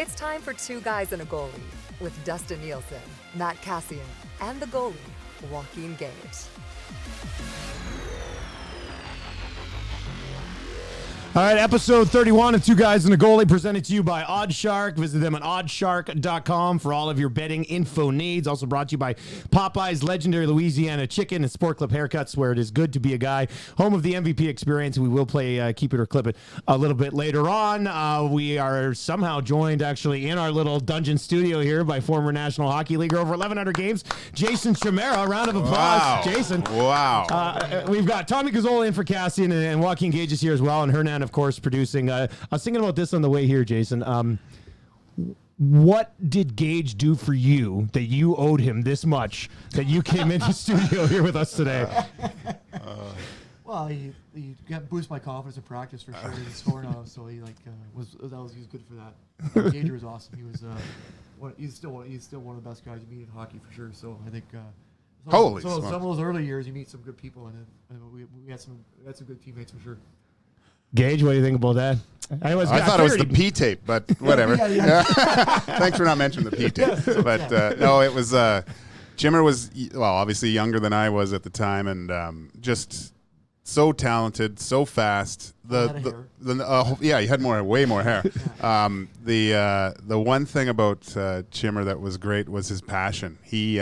It's time for Two Guys and a Goalie with Dustin Nielsen, Matt Kassian, and the goalie, Joaquin Gage. All right, episode 31 of Two Guys and a Goalie, presented to you by Oddshark. Visit them at oddshark.com for all of your betting info needs. Also brought to you by Popeyes, legendary Louisiana chicken, and Sport Clip haircuts, where it is good to be a guy. Home of the MVP experience. We will play Keep It or Clip It a little bit later on. We are somehow joined, actually, in our little dungeon studio here by former National Hockey Leaguer, over 1,100 gagames, Jason Chimera. Round of applause, Wow. Jason. Wow. We've got Tommy Gazzola in for Kassian, and Joaquin Gage is here as well, and Hernan, of course, producing. I was thinking about this on the way here, Jason. What did Gage do for you that you owed him this much that you came into the studio here with us today? Well, he got boost my confidence in practice for sure. He's scoring on us, so he was good for that. Gage was awesome. He was he's still one of the best guys you meet in hockey for sure. So I think some of those early years you meet some good people, and we had some good teammates for sure. Gage, what do you think about that? I thought it was the P tape, but whatever. Thanks for not mentioning the P tape. But no, it was Jimmer was obviously younger than I was at the time, and just so talented, so fast. He had way more hair. The one thing about Jimmer that was great was his passion. He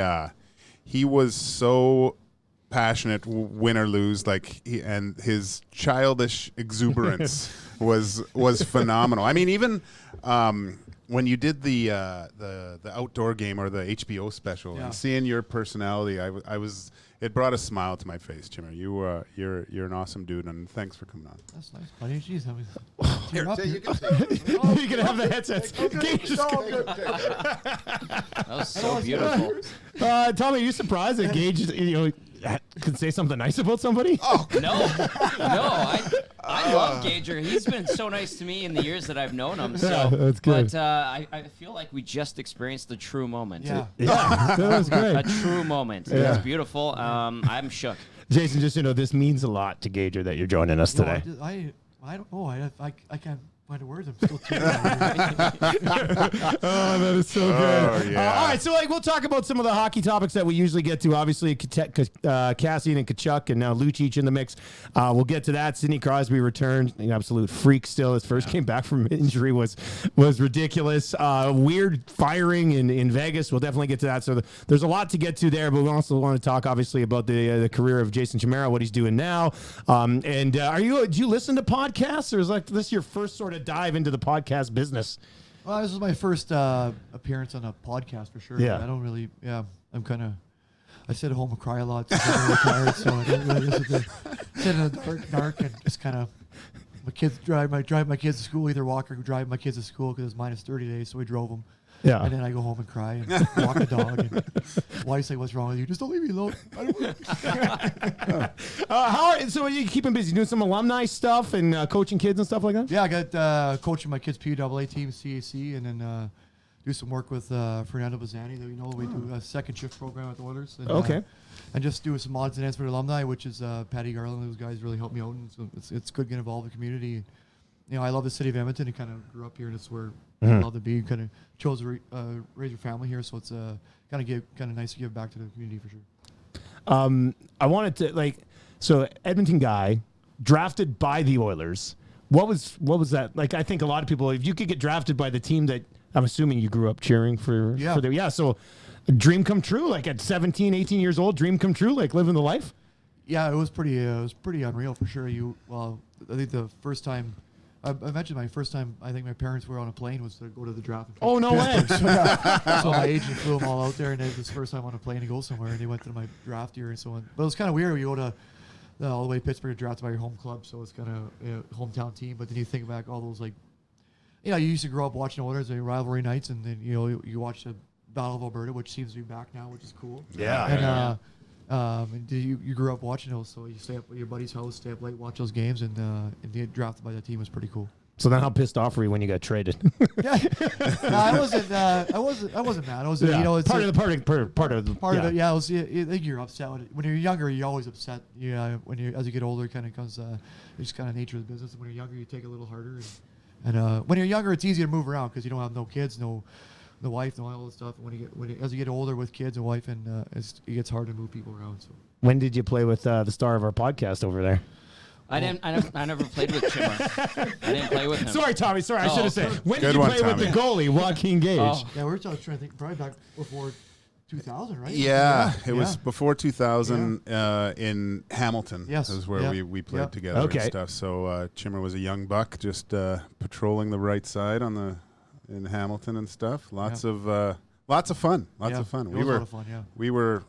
was so passionate, win or lose, and his childish exuberance was phenomenal. I mean, even when you did the outdoor game or the HBO special, and seeing your personality, it brought a smile to my face, Jimmer. You're an awesome dude, and thanks for coming on. That's nice, buddy. Jeez, You can take it. You can have the headsets. Gage is That was so beautiful. Tommy, are you surprised that Gage could say something nice about somebody? Oh No, I love Gager. He's been so nice to me in the years that I've known him. So, that's good. But I feel like we just experienced a true moment. Yeah. That was great. A true moment. Yeah. It's beautiful. I'm shook. Jason, just this means a lot to Gager that you're joining us today. I don't know. I can't find the words. I'm still too. That is so good. Yeah. All right, so we'll talk about some of the hockey topics that we usually get to. Obviously, Kassian and Tkachuk, and now Lucic in the mix. We'll get to that. Sidney Crosby returned, an absolute freak still. His first game back from injury was ridiculous. Weird firing in Vegas. We'll definitely get to that. So there's a lot to get to there, but we also want to talk, obviously, about the career of Jason Chimera, what he's doing now. Do you listen to podcasts, or is this your first sort of dive into the podcast business? Well, this is my first appearance on a podcast for sure. Yeah. I don't really. Yeah, I sit at home and cry a lot since I'm retired, so I don't really listen to sit in the dark and just kind of. My kids drive my kids to school, either walk or drive my kids to school because it's minus 30 days, so we drove them. Yeah. And then I go home and cry and walk the dog. And wife's like, "What's wrong with you? Just don't leave me alone." So are you keeping busy doing some alumni stuff and coaching kids and stuff like that? Yeah, I got coaching my kids' PWA team, CAC, and then do some work with Fernando Bazzani. We do a second shift program at the Oilers. And, Okay. And just do some odds and ends for the alumni, which is Patty Garland. Those guys really helped me out, and so it's good getting involved in the community. I love the city of Edmonton. I kind of grew up here, and it's where I love to be. Kind of chose to raise your family here, so it's kind of nice to give back to the community for sure. I wanted to so Edmonton guy drafted by the Oilers. What was that like? I think a lot of people, if you could get drafted by the team that I'm assuming you grew up cheering for. So a dream come true. Like at 17, 18 years old, dream come true. Like living the life. Yeah, it was pretty unreal for sure. I think the first time. I mentioned my first time. I think my parents were on a plane was to go to the draft. Oh, no way! So my agent flew them all out there, and it was the first time on a plane to go somewhere. And they went to my draft year and so on. But it was kind of weird when you go to all the way to Pittsburgh, drafted by your home club, so it's kind of hometown team. But then you think back all those you used to grow up watching Oilers and rivalry nights, and then you watch the Battle of Alberta, which seems to be back now, which is cool. Yeah. And you grew up watching those, so you stay up at your buddy's house, stay up late, watch those games, and get drafted by that team was pretty cool. So then, how pissed off were you when you got traded? I wasn't mad. I was it's part of it. Yeah, I think you're upset when you're younger. You're always upset. Yeah, as you get older, it kind of comes. It's kind of nature of the business. When you're younger, you take it a little harder, and And when you're younger, it's easy to move around because you don't have no kids, no wife, no all that stuff. As you get older with kids and wife, and it gets hard to move people around. So When did you play with the star of our podcast over there? I never played with Chimera. I didn't play with him. Sorry, Tommy. Sorry, I should have said. When Good did you one, play with the Tommy. goalie, Joaquin Gage? Oh. yeah, we're just trying to think. Probably back before 2000, right? Yeah, it was before 2000 in Hamilton. Yes. Is where we played together Okay. and stuff. So Chimmer was a young buck, just patrolling the right side in Hamilton and stuff. Lots of fun. Lots of fun. It was a lot of fun. Yeah. We were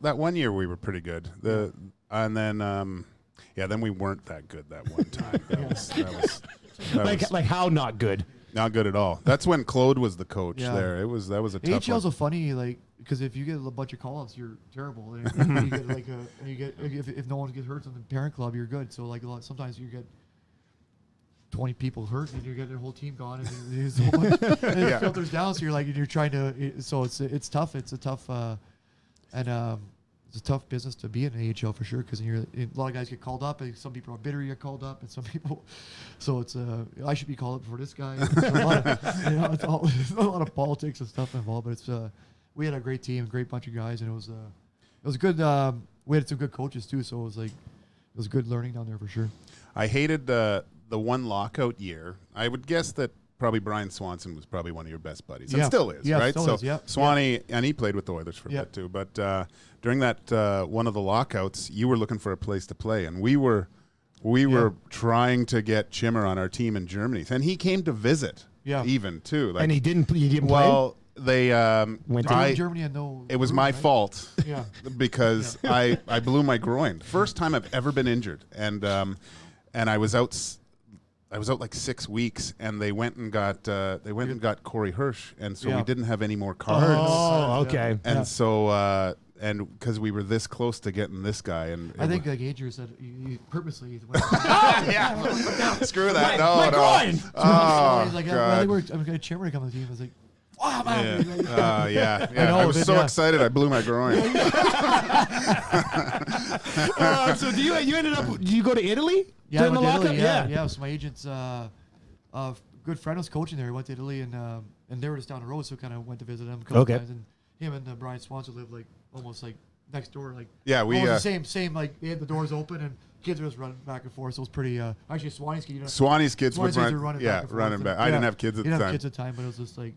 that one year we were pretty good. And then then we weren't that good that one time. That was Like how not good? not good at all. That's when Claude was the coach Yeah. there. That was a tough AHL's one. a funny because if you get a bunch of call-ups, you're terrible. And you get if no one gets hurt on the parent club, you're good. So sometimes you get 20 people hurt and you get your whole team gone and it filters down. So you're trying to. So it's tough. It's a tough it's a tough business to be in AHL for sure because a lot of guys get called up and some people are bitter get called up and some people. So it's I should be called up before this guy. There's a lot of politics and stuff involved, but we had a great team, great bunch of guys, and it was good. We had some good coaches too, so it was good learning down there for sure. I hated the one lockout year. I would guess that probably Brian Swanson was probably one of your best buddies. And Yeah. still is, Yeah, right? still So is, yeah. Swanee, and he played with the Oilers for a Yeah. bit too. But during that one of the lockouts, you were looking for a place to play, and we were trying to get Chimmer on our team in Germany, and he came to visit. Yeah. Even too. Like, And he didn't play? well, they Went to In Germany, and no. it was my fault. Yeah. Because I blew my groin. First time I've ever been injured, and I was out. I was out like 6 weeks, and they went and got Corey Hirsch, and so we didn't have any more cards. Oh, okay. And so and because we were this close to getting this guy, and I think Gager said you purposely. screw that. my groin! Oh, He's like, God. I think I'm going to Chimera come on the team. I was like, wow, man. Yeah. know, I was but so yeah. excited I blew my groin. So do you ended up? Did you go to Italy Yeah, I during the went to lockout? Italy, yeah. So my agent's good friend was coaching there. He went to Italy, and they were just down the road, so kind of went to visit him a couple Okay. times. And him and Brian Swanson lived like almost like next door. Like Yeah, we, almost the same. Like they had the doors open, and kids were just running back and forth. So it was pretty. Actually, Swanee's kid. Swanee's kids would Swanee's kids run. were running Yeah, back and forth. running And- back. I didn't have kids at He the didn't have time. kids at the time, but it was just like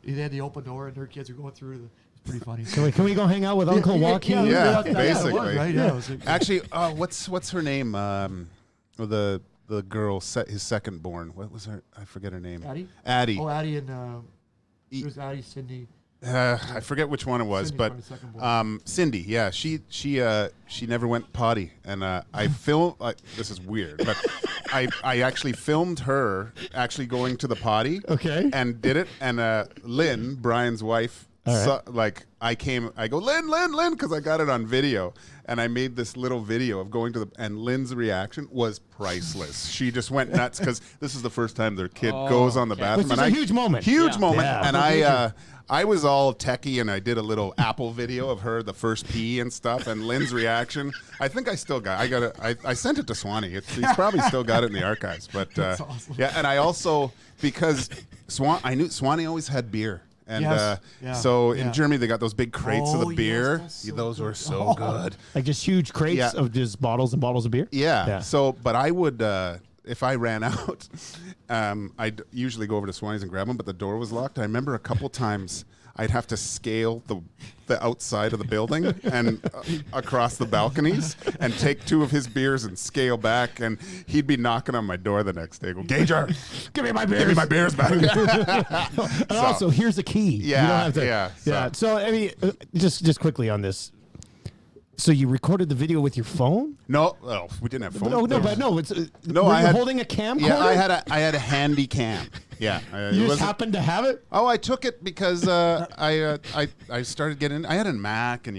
they had the open door, and their kids were going through. It's pretty funny. Can we go hang out with Uncle Joaquin? Yeah, that's what it was, basically. right? Yeah. It was like- Actually, what's her name? The girl, his second born. What was her? I forget her name. Addie? Addie. Oh, Addie and there's Addie, Sidney. I forget which one it was, Cindy's but probably second born. Cindy. Yeah, she never went potty, and I filmed. This is weird, but I actually filmed her actually going to the potty. Okay. And did it, and Lynn, Brian's wife. All right. I go, Lynn, because I got it on video, and I made this little video of going to and Lynn's reaction was priceless. She just went nuts because this is the first time their kid goes on the bathroom. Which is a huge moment. Huge Yeah. moment. Yeah. And I was all techie, and I did a little Apple video of her, the first pee and stuff, and Lynn's reaction. I think I still got it. I sent it to Swanee. He's probably still got it in the archives. But awesome. yeah, and I also, because I knew Swanee always had beer. And Yes. so in Yeah. Germany, they got those big crates of Oh, the yes, beer. that's so Those were good. so good. Like just huge crates Yeah. of just bottles and bottles of beer? Yeah. Yeah. So, but I would, if I ran out, I'd usually go over to Swanee's and grab them, but the door was locked. I remember a couple times I'd have to scale the outside of the building and across the balconies and take 2 of his beers and scale back, and he'd be knocking on my door the next day. Go, Gager, Give me my beers. give me my beers back. And also, here's the key. Yeah, You don't have to, yeah, yeah. so- So I mean, just quickly on this. So you recorded the video with your phone? No, we didn't have phones. It's No, were I you had holding a camcorder? Yeah, I had a handy cam. Yeah, it You just wasn't- happened to have it? Oh, I took it because I started getting. I had a Mac, and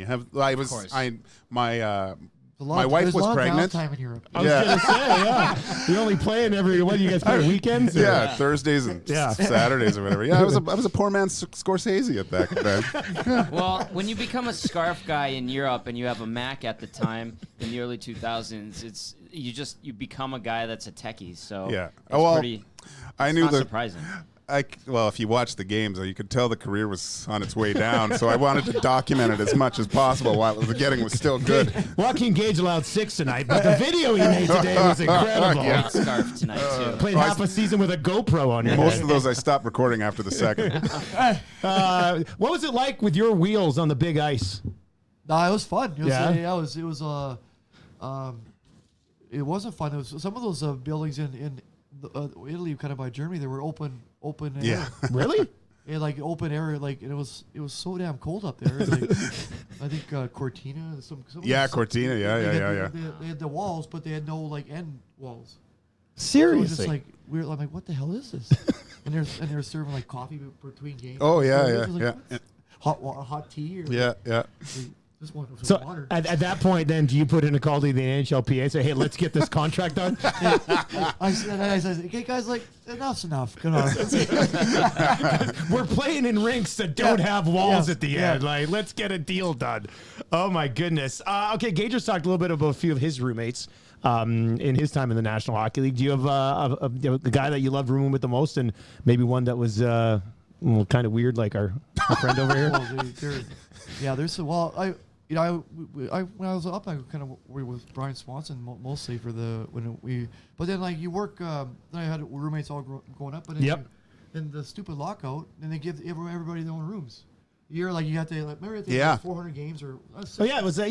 my wife was pregnant. Time in Europe. I was gonna say, yeah. You're only playing what you guys play weekends? or- Yeah, Thursdays and Yeah. Saturdays or whatever. Yeah, I was a poor man Scorsese at that then. Well, when you become a scarf guy in Europe and you have a Mac at the time in the early 2000s, you become a guy that's a techie. So Yeah. it's Oh, well, pretty. I It's knew not the. surprising. Well, if you watch the games, you could tell the career was on its way down. So I wanted to document it as much as possible while the getting was still good. Joaquin Gage allowed 6 tonight, but the video he made today was incredible. Yeah. Great scarf tonight too. Played half a season with a GoPro on your Most head. of those I stopped recording after the second. What was it like with your wheels on the big ice? Nah, it was fun. It was, Yeah? it wasn't fun. It was some of those buildings in Italy, kind of by Germany, they were open air. Yeah. Really? Yeah, like open air, like and it was so damn cold up there. Like, I think Cortina, Yeah, Cortina. Yeah. They had the walls, but they had no like end walls. So it was Seriously? just like weird. I'm like, what the hell is this? and they're serving like coffee between games. Oh, yeah, So it yeah, was like, yeah. what's hot tea. Or Yeah. like, this one was So water. at that point, then, do you put in a call to the NHLPA and say, hey, let's get this contract done? I said, okay, guys, like enough's enough. Come on. We're playing in rinks that don't have walls Yeah. at the Yeah. end. Like, let's get a deal done. Oh, my goodness. Okay, Gager's talked a little bit about a few of his roommates in his time in the National Hockey League. Do you have the guy that you loved rooming with the most, and maybe one that was kind of weird, like our friend over here? Well, there's when I was up, I kind of were with Brian Swanson mostly for but then like you work. Then I had roommates all going up, but then Yep. then the stupid lockout, and they give everybody their own rooms. You're like you have to like remember Yeah. 400 games or Oh, yeah, it was, to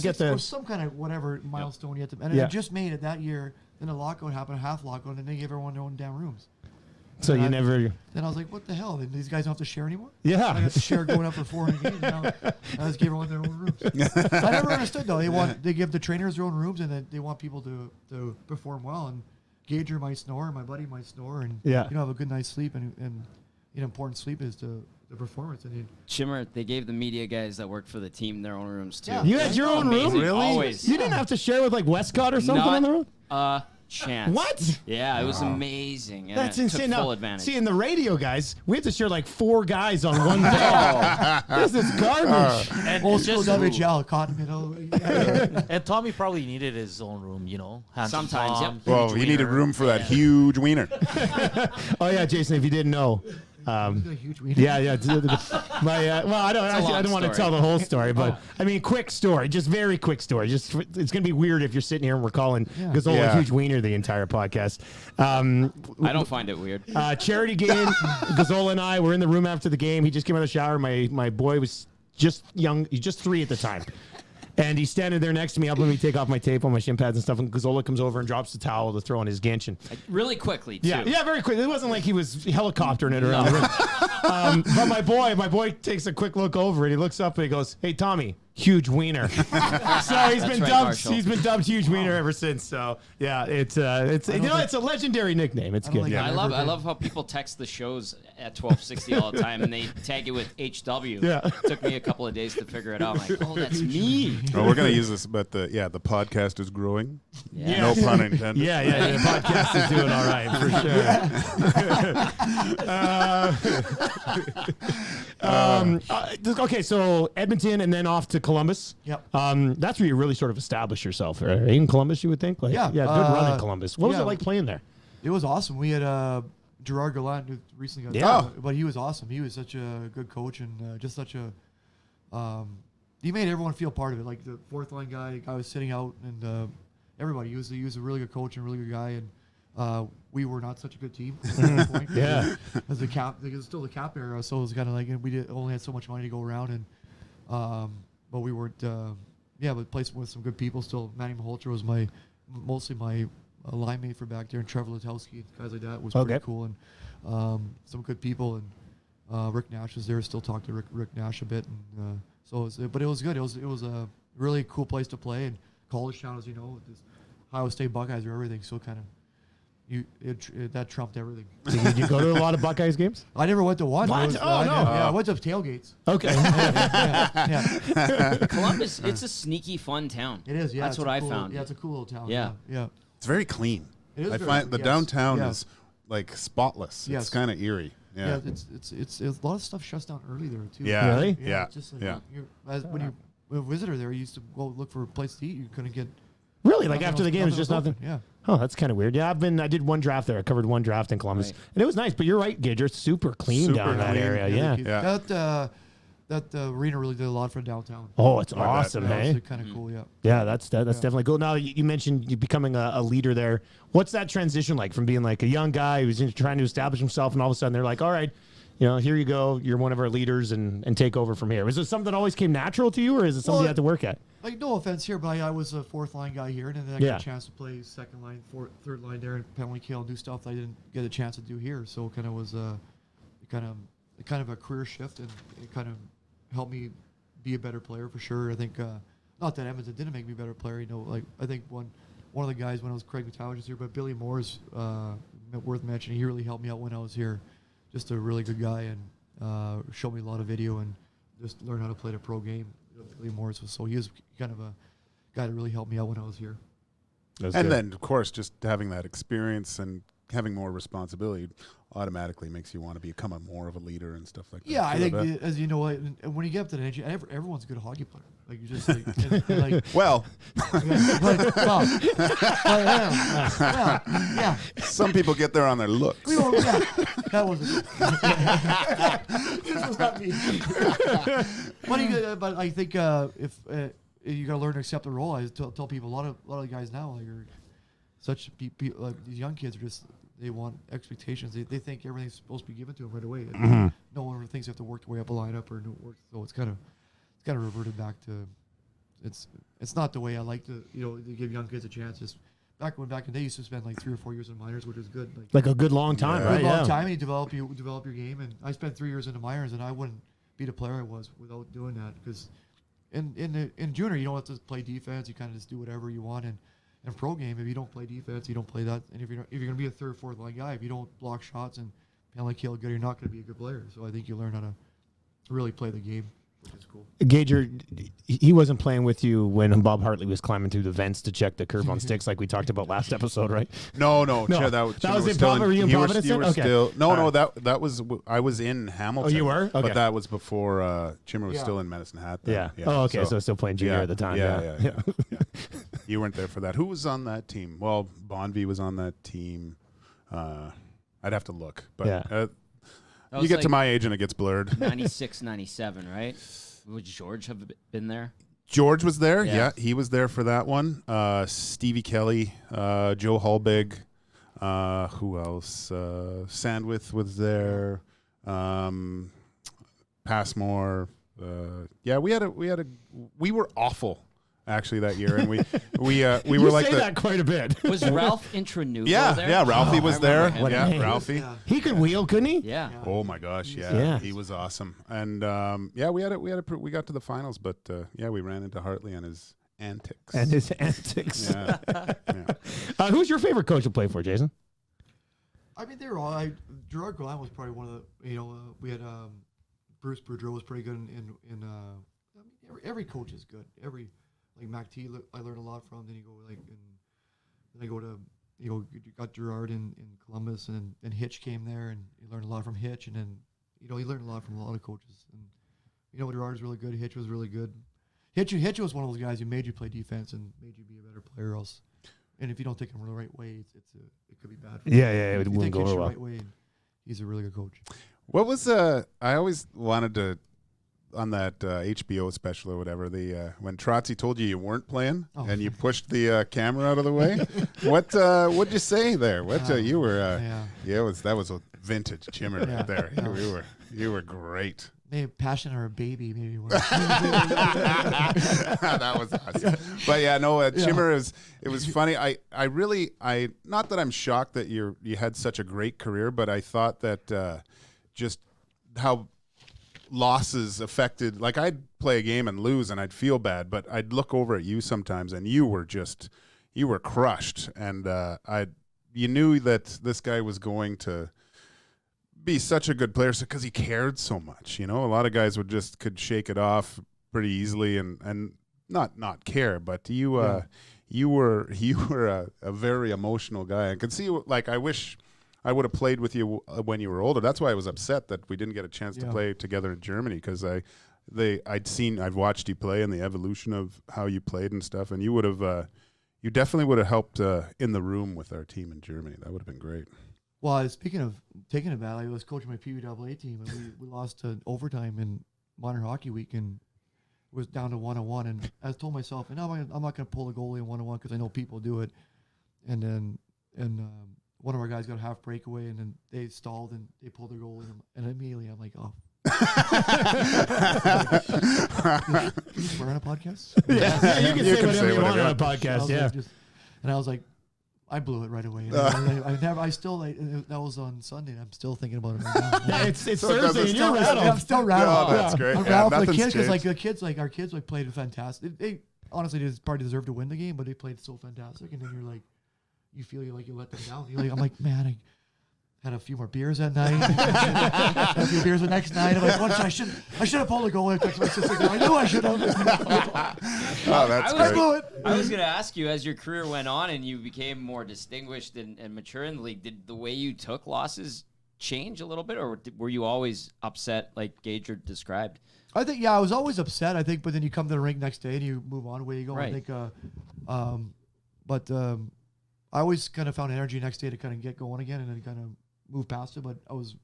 get or the... some kind of whatever milestone you had to. And Yeah. it just made it that year. Then a lockout happened, a half lockout, and they gave everyone their own damn rooms. So you never... Then I was like, what the hell? And these guys don't have to share anymore? Yeah. I got to share going up for 400 games. Now I just gave everyone their own rooms. I never understood though. They give the trainers their own rooms, and they want people to perform well. And Gager might snore, my buddy might snore, and Yeah. have a good night's sleep. And important sleep is the performance. And Chimera, they gave the media guys that worked for the team their own rooms too. Yeah. You had your own room? Amazing. Always. You didn't have to share with, like, Westcott or something on the road? Not a chance. What? Yeah, it was amazing. And That's I insane. Took full Now, advantage. see, in the radio, guys, we have to share like 4 guys on one bed. This is garbage. And old it's school just, WHL caught him, and Tommy probably needed his own room, Handsome Sometimes, Tom, yep. Well, huge he needed wiener. room for that huge wiener. Oh yeah, Jason, if you didn't know. a huge wiener. Yeah. Well, I don't want to story. tell the whole story, but I mean, quick story, just very quick story. Just it's gonna be weird if you're sitting here and we're calling Gazzola Yeah. a huge wiener the entire podcast. I don't find it weird. Charity game. Gazzola and I were in the room after the game. He just came out of the shower. My boy was just young. He's just 3 at the time. And he's standing there next to me, helping me take off my tape on my shin pads and stuff. And Gazzola comes over and drops the towel to throw on his gentian. Really quickly, too. Yeah, very quick. It wasn't like he was helicoptering it around the room. But my boy takes a quick look over and he looks up and he goes, "Hey, Tommy, huge wiener." So he's been right, dubbed. Marshall. He's been dubbed huge wiener ever since. So yeah, it's it's a legendary nickname. It's I don't good. like Yeah. that. I love how people text the shows at 12:60 all the time and they tag it with HW. Yeah. Took me a couple of days to figure it out. I'm like, oh, that's me. Well, we're gonna use this, but the podcast is growing. Yeah. No pun intended. Yeah. The podcast is doing all right for sure. Okay, so Edmonton and then off to Columbus. Yep. That's where you really sort of establish yourself, right? In Columbus, you would think. Like, Yeah. Good run in Columbus. What was yeah. it like playing there? It was awesome. We had Gerard Gallant, who recently got Yeah. but he was awesome. He was such a good coach and just such a he made everyone feel part of it. Like the fourth line guy was sitting out and everybody. He was a really good coach and a really good guy. And we were not such a good team at that point. Yeah. As the cap, it was still the cap era, so it was kind of like only had so much money to go around, and but we weren't. But played with some good people. Still, Manny Malhotra was mostly my line mate for back there, and Trevor Letowski, guys like that was pretty cool, and some good people, and Rick Nash was there. Still talk to Rick Nash a bit, and but it was good. It was a really cool place to play, and college town, as you know, this Ohio State Buckeyes are everything. So kind of. That trumped everything. Did you go to a lot of Buckeyes games? I never went to one. What? No. I went to tailgates. Okay. Yeah. Columbus, it's a sneaky, fun town. It is. Yeah, That's what I found. Yeah, it's a cool little town. Yeah. Yeah. It's very clean. It is I very find the clean, yes. downtown Yeah. is like spotless. Yes. It's kind of eerie. Yeah. It's a lot of stuff shuts down early there too. Yeah. Really? Yeah. Just like Yeah. when you're a visitor there, you used to go look for a place to eat. You couldn't get. Really? Like nothing after the else- game, it's nothing just was nothing? open. Yeah. Oh, that's kind of weird. Yeah, I did one draft there. I covered one draft in Columbus, Right. and it was nice. But you're right, Gager. It's super clean Super down that clean. area. Yeah. That arena really did a lot for downtown. Oh, it's awesome, Yeah, hey. it's kind of cool. Yeah. Yeah, that's definitely cool. Now you mentioned you becoming a leader there. What's that transition like from being like a young guy who's trying to establish himself, and all of a sudden they're like, all right, here you go. You're one of our leaders, and take over from here. Was it something that always came natural to you, or is it something you had to work at? Like, no offense here, but I was a fourth line guy here, and then I got a chance to play second line, third line there, and penalty kill, and do stuff that I didn't get a chance to do here. So it kind of was kind of a career shift, and it kind of helped me be a better player for sure. I think not that Edmonton didn't make me a better player. Like I think one of the guys when I was Craig McTavish was here, but Billy Moore's worth mentioning. He really helped me out when I was here. Just a really good guy, and showed me a lot of video and just learned how to play the pro game. Billy Morris was he was kind of a guy that really helped me out when I was here. And then, of course, just having that experience and having more responsibility automatically makes you want to become more of a leader and stuff like that. Yeah, I too, think as you know, and when you get up to the NHL, everyone's a good hockey player. Like you just and like well, yeah. some people get there on their looks. That wasn't. This was not me. But I think if you gotta learn to accept the role, I tell people a lot of the guys now are such like these young kids are just. They want expectations. They think everything's supposed to be given to them right away. And no one ever thinks they have to work their way up a lineup or no work. So it's kind of reverted back to. It's not the way I like to to give young kids a chance. Just back in the day, you used to spend like 3 or 4 years in minors, which is good. Like a good long time, right? Good long time, and you develop your game. And I spent 3 years in the minors, and I wouldn't be the player I was without doing that. Because in junior, you don't have to play defense. You kind of just do whatever you want. And in pro game, if you don't play defense, you don't play that. And if you're going to be a third, fourth line guy, if you don't block shots and penalty kill good, you're not going to be a good player. So I think you learn how to really play the game, which is cool. Gager, he wasn't playing with you when Bob Hartley was climbing through the vents to check the curve on sticks, like we talked about last episode, right? No. That was in Providence. Were you in Providence? You were Okay. still no. That was I was in Hamilton. Oh, you were? Okay. But that was before Chimera was still in Medicine Hat. Then. Yeah. Oh, okay. So still playing junior at the time. Yeah. You weren't there for that. Who was on that team? Well, Bonvie was on that team. I'd have to look, but you get to my age and it gets blurred. 96, 97, right? Would George have been there? George was there. Yeah. He was there for that one. Stevie Kelly, Joe Hulbig. Who else? Sandwith was there. Passmore. We were awful actually that year, and we were like that quite a bit. Was Ralph Intranuvo there? Yeah, Ralphie was there. him. Yeah, Ralphie. Yeah. He could wheel, couldn't he? Yeah. Oh my gosh, Yeah. he was awesome, and we got to the finals, but we ran into Hartley and his antics. Yeah. Who's your favorite coach to play for, Jason? I mean, they were all. Gerard Gallant was probably one of the. We had Bruce Boudreau was pretty good every coach is good. Like Mac T, I learned a lot from. Then you go then I go to you got Gerard in Columbus, and then Hitch came there, and you learned a lot from Hitch, and then you learned a lot from a lot of coaches. And Gerard was really good. Hitch was really good. Hitch was one of those guys who made you play defense and made you be a better player. Else, and if you don't take him the right way, it could be bad. For Yeah, you. it If you wouldn't take go Hitch over the well. right way, and he's a really good coach. What was I always wanted to on that HBO special or whatever, when Trotzy told you weren't playing and you pushed the camera out of the way, what'd you say there? You were that was a vintage Chimera right there. You were great. Maybe passion or a baby, maybe. That was awesome. But Chimera it was funny. I really not that I'm shocked that you had such a great career, but I thought that just how losses affected, like I'd play a game and lose and I'd feel bad, but I'd look over at you sometimes and you were crushed, and you knew that this guy was going to be such a good player because he cared so much. A lot of guys could shake it off pretty easily and not care, but you were a very emotional guy. I could see, like, I wish I would have played with you when you were older. That's why I was upset that we didn't get a chance to play together in Germany, because I'd watched you play and the evolution of how you played and stuff, and you would have you definitely would have helped in the room with our team in Germany. That would have been great. Well, speaking of taking it back, I was coaching my PWAA team, and we lost to overtime in Modern Hockey Week, and it was down to 1-on-1. And I told myself, and I'm not going to pull a goalie in 1-on-1 because I know people do it. And then one of our guys got a half breakaway, and then they stalled and they pulled their goalie, and immediately I'm like, oh. Can you swear on a podcast? Yeah, you can say whatever you want on a I podcast. was Yeah. like, and I was like, I blew it right away. I still that was on Sunday. And I'm still thinking about it right now. Yeah, it's So does Thursday it and still you're happen? rattled. I'm still rattled. Oh, that's great. I'm Yeah, rattled for the nothing's kids because changed. our kids played fantastic. They honestly probably deserved to win the game, but they played so fantastic. And then you're like, you feel like you let them down. I'm like, man, I had a few more beers that night. Had a few beers the next night. I'm like, I should have pulled a goal and text my sister. I knew I should have. Oh, that's I great. was going to ask you, as your career went on and you became more distinguished and mature in the league, did the way you took losses change a little bit, or were you always upset like Gager described? I think, I was always upset, I think, but then you come to the rink next day and you move on where you go. Right. I think, I always kind of found energy next day to kind of get going again and then kind of move past it. But I was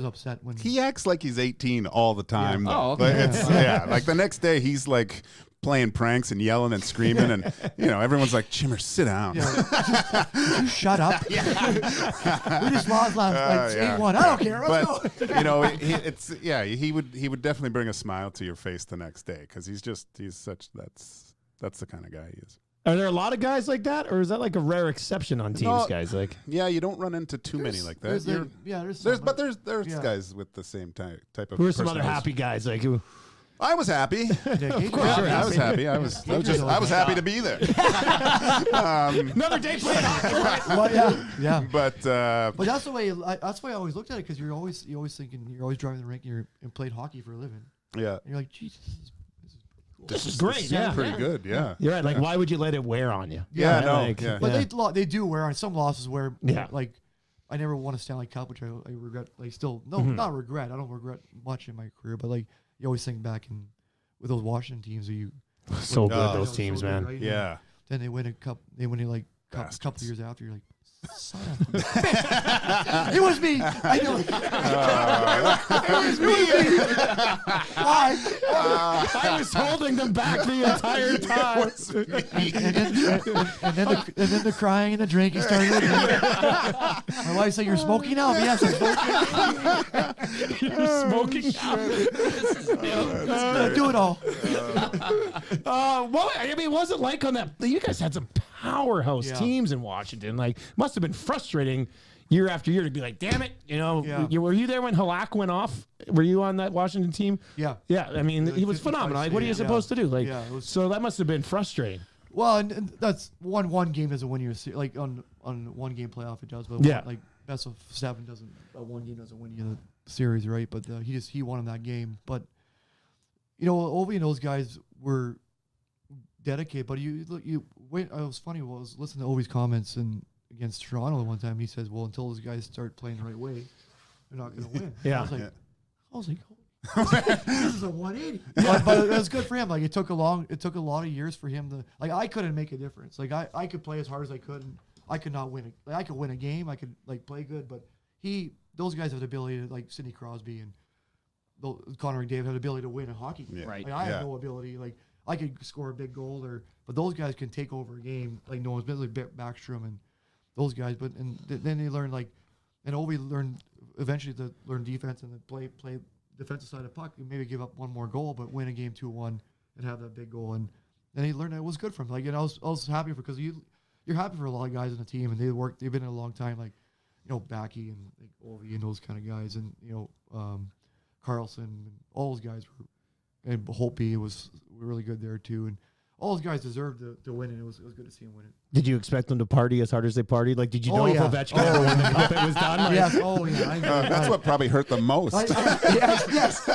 upset when He acts like he's 18 all the time. Yeah. Though. Oh, okay. Like, like the next day he's like playing pranks and yelling and screaming, and everyone's like, "Chimmer, sit down." you shut up. We just lost last 8-1. I don't care. Let's go. But he would definitely bring a smile to your face the next day because that's the kind of guy he is. Are there a lot of guys like that, or is that like a rare exception on teams, No. guys? Like, Yeah, you don't run into too many like that. There's You're- some, there's yeah. guys with the same type of. who are some other personalities. happy guys? Like, who? I was happy. Of course you're I was happy. I was happy to be there. Another day playing hockey. Well, yeah. But But that's the way. That's why I always looked at it, because you're always thinking, you're always driving the rink and played hockey for a living. yeah, And you're like, Jesus, This is great. Yeah, pretty good. Yeah. You're right. Like, why would you let it wear on you? Yeah, no, Like, yeah. But they do wear on some losses where, Yeah. like, I never won a Stanley Cup, which I regret. Like, still, Mm-hmm. not regret. I don't regret much in my career, but like, you always think back with those Washington teams where you So good, Oh, those so teams, good, man. right? Yeah. Then they win a cup. They win it like a couple Bastards. years after. You're like, son of a bitch. It was me. I know. It was me. Why? I was holding them back the entire time. And then the crying and the drinking started. My wife said, "You're smoking now." Yes, I'm smoking. You're smoking now. Do it all. Well, I mean, what was it like on that? You guys had some powerhouse Yeah. teams in Washington. Like, must have been frustrating year after year to be like, damn it, Yeah. were you there when Halak went off? Were you on that Washington team? Yeah. Yeah, I mean, Like he was 55 phenomenal. Like, what are you yeah. supposed to do? Like, Yeah, it was- so that must have been frustrating. Well, and that's one game doesn't win you like on one game playoff it does, but Yeah. like best of 7 doesn't. One game doesn't win you the series, right? But he won in that game. But Ovie and those guys were dedicated. But you wait. I was funny. Well, I was listening to Ovie's comments against Toronto the one time. He says, "Well, until those guys start playing the right way, they're not going to win." Yeah. I was like, this is a 180. But it was good for him. Like, it took a lot of years for him to, like, I couldn't make a difference. Like, I could play as hard as I could, and I could not win it. Like, I could win a game, I could like play good, but those guys have the ability to, like Sidney Crosby and Connor McDavid, have the ability to win a hockey game. Yeah. Right. Like, I have no ability. Like, I could score a big goal, but those guys can take over a game. Like, no one's been like Backstrom and those guys. But then they learn, like, and Ovie learned eventually to learn defense and then play defensive side of the puck and maybe give up one more goal, but win a game 2-1 and have that big goal. And he learned that it was good for him. Like, I was happy because you're happy for a lot of guys in the team, and they've been in a long time, like, Backy and like Ovie and those kind of guys, and Carlson and all those guys and Holtby was really good there too, and all those guys deserved to win, and it was good to see him win it. Did you expect them to party as hard as they partied? Like, did you know if yeah. Ovechkin ever won the cup? It was done. Like, Yes, oh yeah, That's what probably hurt the most. yes.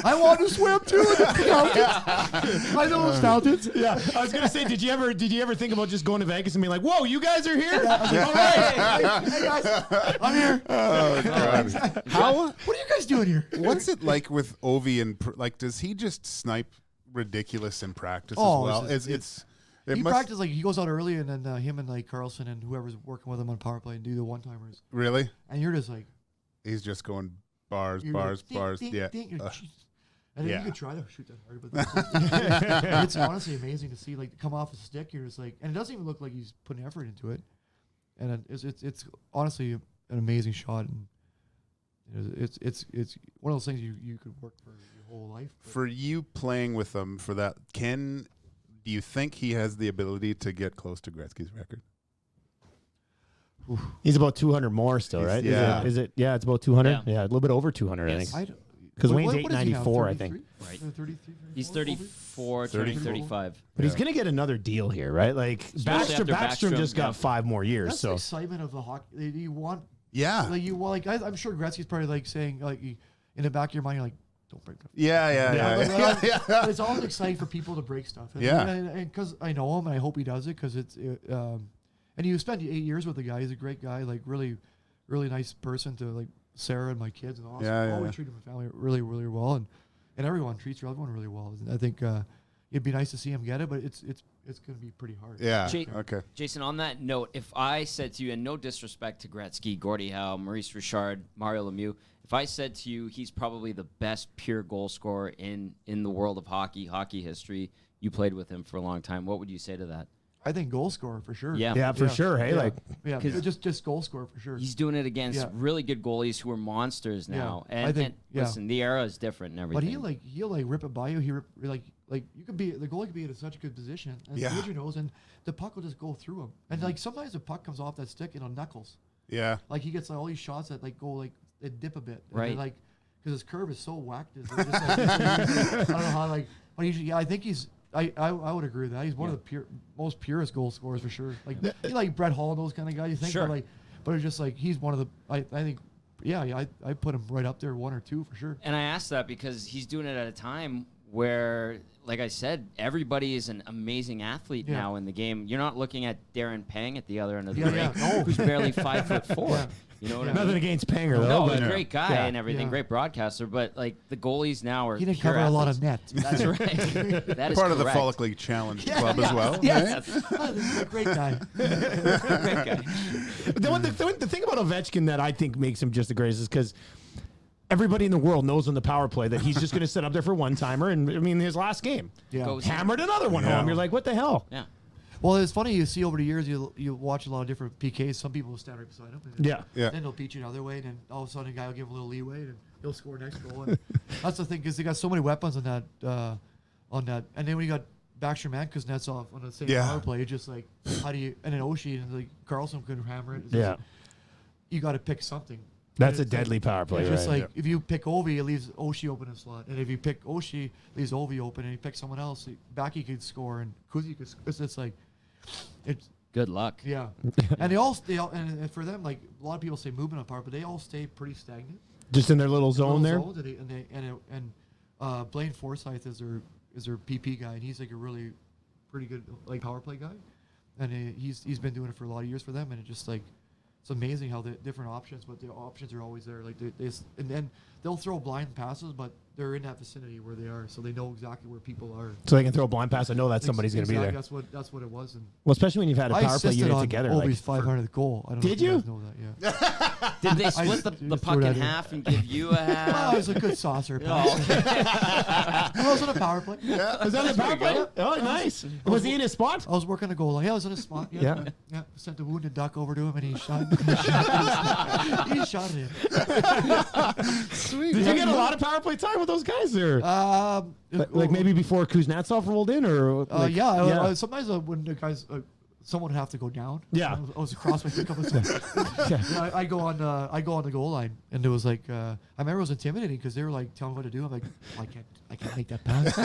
I want to swim too. I know those fountains. Yeah, I was gonna say, did you ever think about just going to Vegas and being like, "Whoa, you guys are here"? I was like, all right, hey guys, I'm here. Oh God! What are you guys doing here? What's it like with Ovie and like? Does he just snipe ridiculous in practice Oh, as well? it's He practiced like he goes out early, and then him and like Carlson and whoever's working with him on power play and do the one timers. Really? And you're just like, He's just going bars. ding, Yeah. ding, you're like, "Jeez." And then Yeah. you could try to shoot that hard, but it's honestly amazing to see like come off a stick. You're just like, and it doesn't even look like he's putting effort into it. And it's honestly an amazing shot, and it's one of those things you could work for your whole life. For you playing with him for that, do you think he has the ability to get close to Gretzky's record? He's about 200 more still, right? Yeah. Is it? Yeah, it's about 200. Yeah. Yeah, a little bit over 200, Yes. I think. Because Wayne's what is he now, 894, I think. 33? Right. 33, He's 34? 34, turning 35. But he's going to get another deal here, right? Like Especially after Backstrom just got yeah. 5 more years. That's So the excitement of the hockey. You want, Yeah. like you want, like I'm sure Gretzky's probably like saying, like in the back of your mind, you're like, don't break that. Yeah. But it's always exciting for people to break stuff. And, Yeah. and because I know him, and I hope he does it because and you spend 8 years with the guy. He's a great guy, like really, really nice person to like Sarah and my kids and all. Yeah, always yeah. treated my family really, really well, and everyone treats everyone really well. And I think it'd be nice to see him get it, but it's going to be pretty hard. Yeah. Ja- Okay. Jason, on that note, if I said to you, and no disrespect to Gretzky, Gordie Howe, Maurice Richard, Mario Lemieux, if I said to you he's probably the best pure goal scorer in the world of hockey history, you played with him for a long time, what would you say to that? I think goal scorer for sure. Yeah. yeah, for sure. Hey, Yeah. like Yeah, 'Cause- just goal scorer for sure. He's doing it against Yeah. really good goalies who are monsters now. Yeah, And, I think- and yeah. listen, the era is different and everything. But he'll rip it by you. Like you could be the goalie could be in such a good position and Yeah. hold your nose, and the puck will just go through him. And like sometimes the puck comes off that stick and on knuckles. Yeah. Like he gets like all these shots that like go like they dip a bit. And Right. they're, like because his curve is so whacked. It's just, like, I don't know how like. But I think he's. I would agree with that. He's one of the most purest goal scorers for sure. Like he like Brett Hall and those kind of guys. You think, Sure. but it's just like he's one of the. I think. Yeah, I put him right up there, 1 or 2 for sure. And I asked that because he's doing it at a time where, like I said, everybody is an amazing athlete Yeah. now in the game. You're not looking at Darren Pang at the other end of the Yeah, rink, yeah. No. who's barely 5'4". Yeah. You know what I nothing mean? against Panger though. No, but he's a great guy yeah. and everything, Yeah. great broadcaster. But like the goalies now are He didn't pure cover a lot athletes. of net. That's right. That is Part of the correct. Follicle Challenge Club as well. Yes. right? Oh, this is a great guy. Great guy. The thing about Ovechkin that I think makes him just the greatest is because everybody in the world knows on the power play that he's just going to sit up there for one timer. And I mean, his last game, Yeah. Goes- hammered another one Yeah. home. You're like, what the hell? Yeah. Well, it's funny you see over the years you watch a lot of different PKs. Some people will stand right beside him. And Yeah. Yeah. Then they'll beat you another way, and then all of a sudden a guy will give him a little leeway, and he'll score next goal. And that's the thing because they got so many weapons on that. And then when you got Backstrom and Kuznetsov on the same Yeah. power play, it's just like how do you? And then Oshie and like Carlson couldn't hammer it. It's Yeah. just, you got to pick something. That's a It's like- deadly power play, It's just right? like if you pick Ovie, it leaves Oshie open in slot, and if you pick Oshie, it leaves Ovie open, and you pick someone else, Backy could score and Kuzi could. It's like, it's Good luck. yeah, and and for them, like a lot of people say movement on power, but they all stay pretty stagnant. Just in their little zone there. Zones, and Blaine Forsyth is their PP guy, and he's like a really pretty good like power play guy, and he's been doing it for a lot of years for them, and it just like it's amazing how the different options, but the options are always there. Like and then they'll throw blind passes, but they're in that vicinity where they are, so they know exactly where people are. So they can throw a blind pass. I know that somebody's going to be there. That's what it was. And Well, especially when you've had a I power play assisted unit on together. Ovie's Like, 500th goal. I don't know Did if you you? guys know that? Yeah. Did they split the just puck threw that in in. half and give you a Oh, it half? was a good saucer Oh, pass. okay. I was on a power play. was that the power play? Oh, nice. Was he in his spot? I was working the goal line. Yeah, I was in a spot. Yeah. Yeah. Sent the wounded duck over to him, and he shot. He shot it. Did you get a lot of power play time with those guys, or like maybe before Kuznetsov rolled in, or like, yeah. Sometimes when the guys, someone would have to go down. Yeah. I was across my feet. I go on the goal line, and it was like I remember it was intimidating because they were like telling me what to do. I'm like, well, I can't make that pass.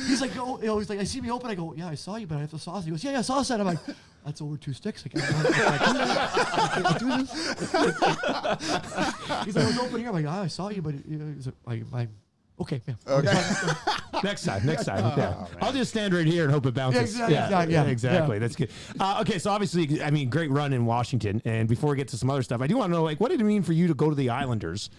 He's like, oh, he's like, I see me open. I go, yeah, I saw you, but I have to sauce. He goes, yeah, I saw that. I'm like, that's over 2 sticks. I can't do this. He's like, I was open here. I'm like, I saw you, but he's like, okay, yeah. next time. Yeah. I'll just stand right here and hope it bounces. Yeah, exactly. yeah. That's good. Okay, so obviously, I mean, great run in Washington. And before we get to some other stuff, I do want to know, like, what did it mean for you to go to the Islanders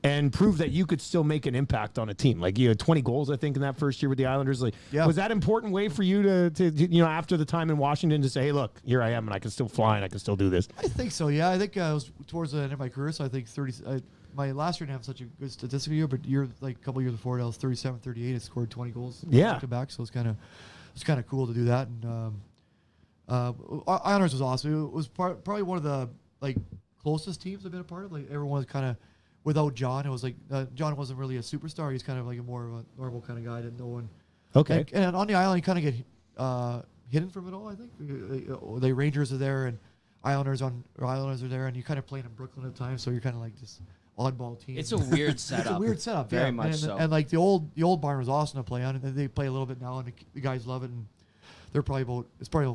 and prove that you could still make an impact on a team. Like, you had 20 goals, I think, in that first year with the Islanders. Like, was that an important way for you to, you know, after the time in Washington, to say, hey, look, here I am, and I can still fly, and I can still do this? I think so. Yeah, I think I was towards the end of my career, so I think 30. My last year didn't have such a good statistical year, but a couple years before it, I was 37, 38. I scored 20 goals back to back, so it's kind of cool to do that. And Islanders was awesome. It was probably one of the closest teams I've been a part of. Like, everyone was kind of, without John, it was like John wasn't really a superstar. He's kind of like a more of a normal kind of guy that no one. Okay. And on the island, you kind of get hidden from it all. I think the Rangers are there and Islanders are there, and you kind of playing in Brooklyn at times, so you're kind of like this oddball team. It's a weird setup. It's a weird setup, very much so. And like the old barn was awesome to play on, and they play a little bit now, and the guys love it. And they're probably about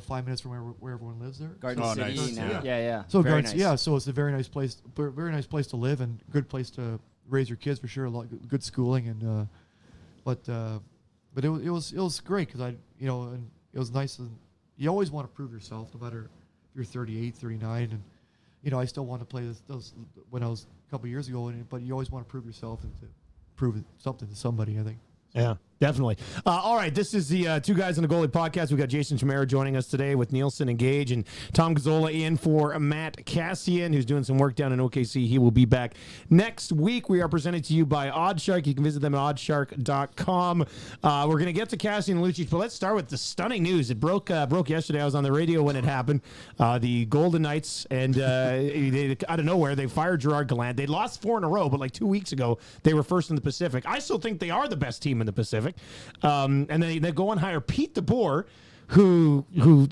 5 minutes from where everyone lives there. Garden Oh, City nice. now. Yeah. So Very Garden, nice. so it's a very nice place to live, and good place to raise your kids for sure. A lot good schooling, and but it was great because and it was nice. And you always want to prove yourself, no matter if you're 38, 39, and I still want to play those when I was a couple years ago. But you always want to prove yourself and to prove something to somebody, I think. Yeah, definitely. All right, this is the Two Guys on the Goalie podcast. We've got Jason Chimera joining us today with Nielsen and Gage, and Tom Gazzola in for Matt Kassian, who's doing some work down in OKC. He will be back next week. We are presented to you by Oddshark. You can visit them at oddshark.com. We're going to get to Kassian and Lucic, but let's start with the stunning news. It broke yesterday. I was on the radio when it happened. The Golden Knights, and they, out of nowhere, they fired Gerard Gallant. They lost 4 in a row, but like 2 weeks ago, they were first in the Pacific. I still think they are the best team in the Pacific. And then they go and hire Pete DeBoer, who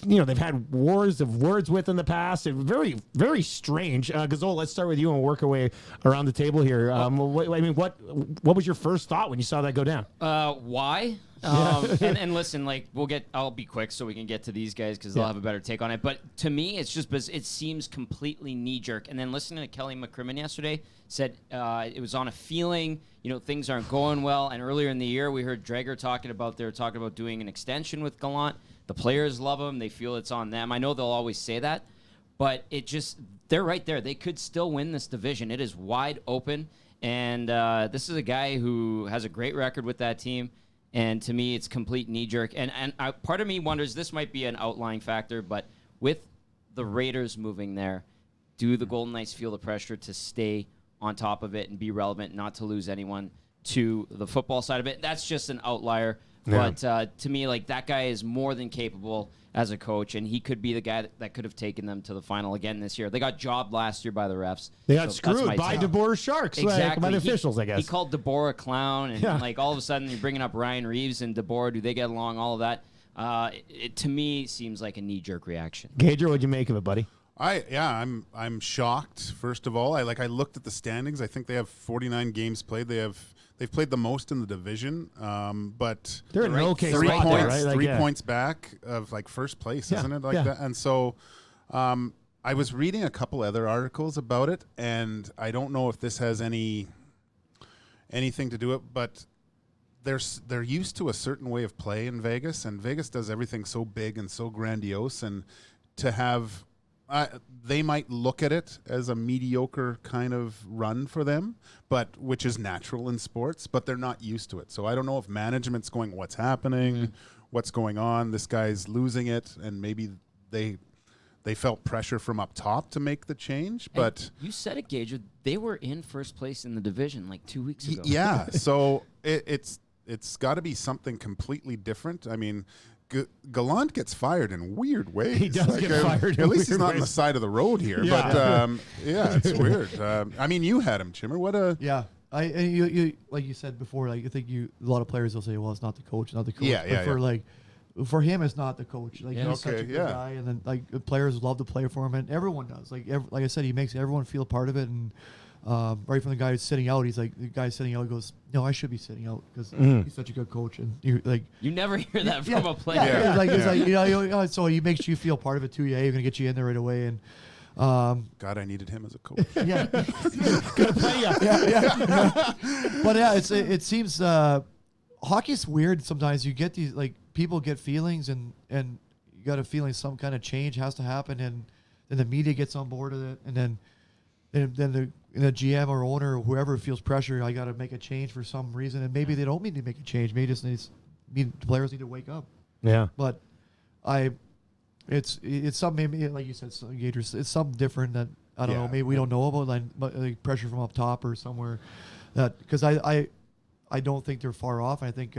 they've had wars of words with in the past. Very, very strange. Gazzola, let's start with you and work our way around the table here. What was your first thought when you saw that go down? Why? And listen, I'll be quick so we can get to these guys because they'll have a better take on it. But to me, it's just, it seems completely knee jerk. And then listening to Kelly McCrimmon yesterday said it was on a feeling, things aren't going well. And earlier in the year, we heard Drager talking about doing an extension with Gallant. The players love him. They feel it's on them. I know they'll always say that, but they're right there. They could still win this division. It is wide open. And this is a guy who has a great record with that team. And to me, it's complete knee-jerk. And part of me wonders, this might be an outlying factor, but with the Raiders moving there, do the Golden Knights feel the pressure to stay on top of it and be relevant, not to lose anyone to the football side of it? That's just an outlier. Yeah. But to me, that guy is more than capable as a coach, and he could be the guy that could have taken them to the final again this year. They got jobbed last year by the refs. They got screwed by DeBoer Sharks, exactly. By the officials, I guess. He called DeBoer a clown, and all of a sudden you're bringing up Ryan Reeves and DeBoer. Do they get along? All of that. It to me seems like a knee-jerk reaction. Gager, what'd you make of it, buddy? I'm shocked. First of all, I looked at the standings. I think they have 49 games played. They've played the most in the division, but they're in okay 3 spot points, there, right? 3 points back of first place, isn't it? That. And so, I was reading a couple other articles about it, and I don't know if this has anything to do with it, but they're used to a certain way of play in Vegas, and Vegas does everything so big and so grandiose, and to have. They might look at it as a mediocre kind of run for them, but which is natural in sports, but they're not used to it. So I don't know if management's going, what's happening, what's going on, this guy's losing it, and maybe they felt pressure from up top to make the change. But you said it, Gage. They were in first place in the division 2 weeks ago. Yeah, so it's got to be something completely different. I mean, Gallant gets fired in weird ways. He does get fired. At least he's not on the side of the road here. Yeah. But it's weird. You had him, Chimmer. What a You like you said before. I think a lot of players will say, "Well, it's not the coach, not the coach." For him, it's not the coach. He's such a good guy, and then the players love to play for him, and everyone does. Like I said, he makes everyone feel part of it, and. Right from the guy who's sitting out, the guy sitting out goes, "No, I should be sitting out because he's such a good coach." And you never hear that from a player. So he makes you feel part of it too. Yeah, he's gonna get you in there right away. And God, I needed him as a coach. Gonna play you. But it seems hockey's weird. Sometimes you get these people get feelings, and you got a feeling some kind of change has to happen, and then the media gets on board with it, and then the GM or owner or whoever feels pressure, I got to make a change for some reason, and maybe they don't mean to make a change. Maybe just the players need to wake up. Yeah. But it's something, maybe like you said, it's something different that I don't know. Maybe we don't know about, like pressure from up top or somewhere. That because I don't think they're far off. I think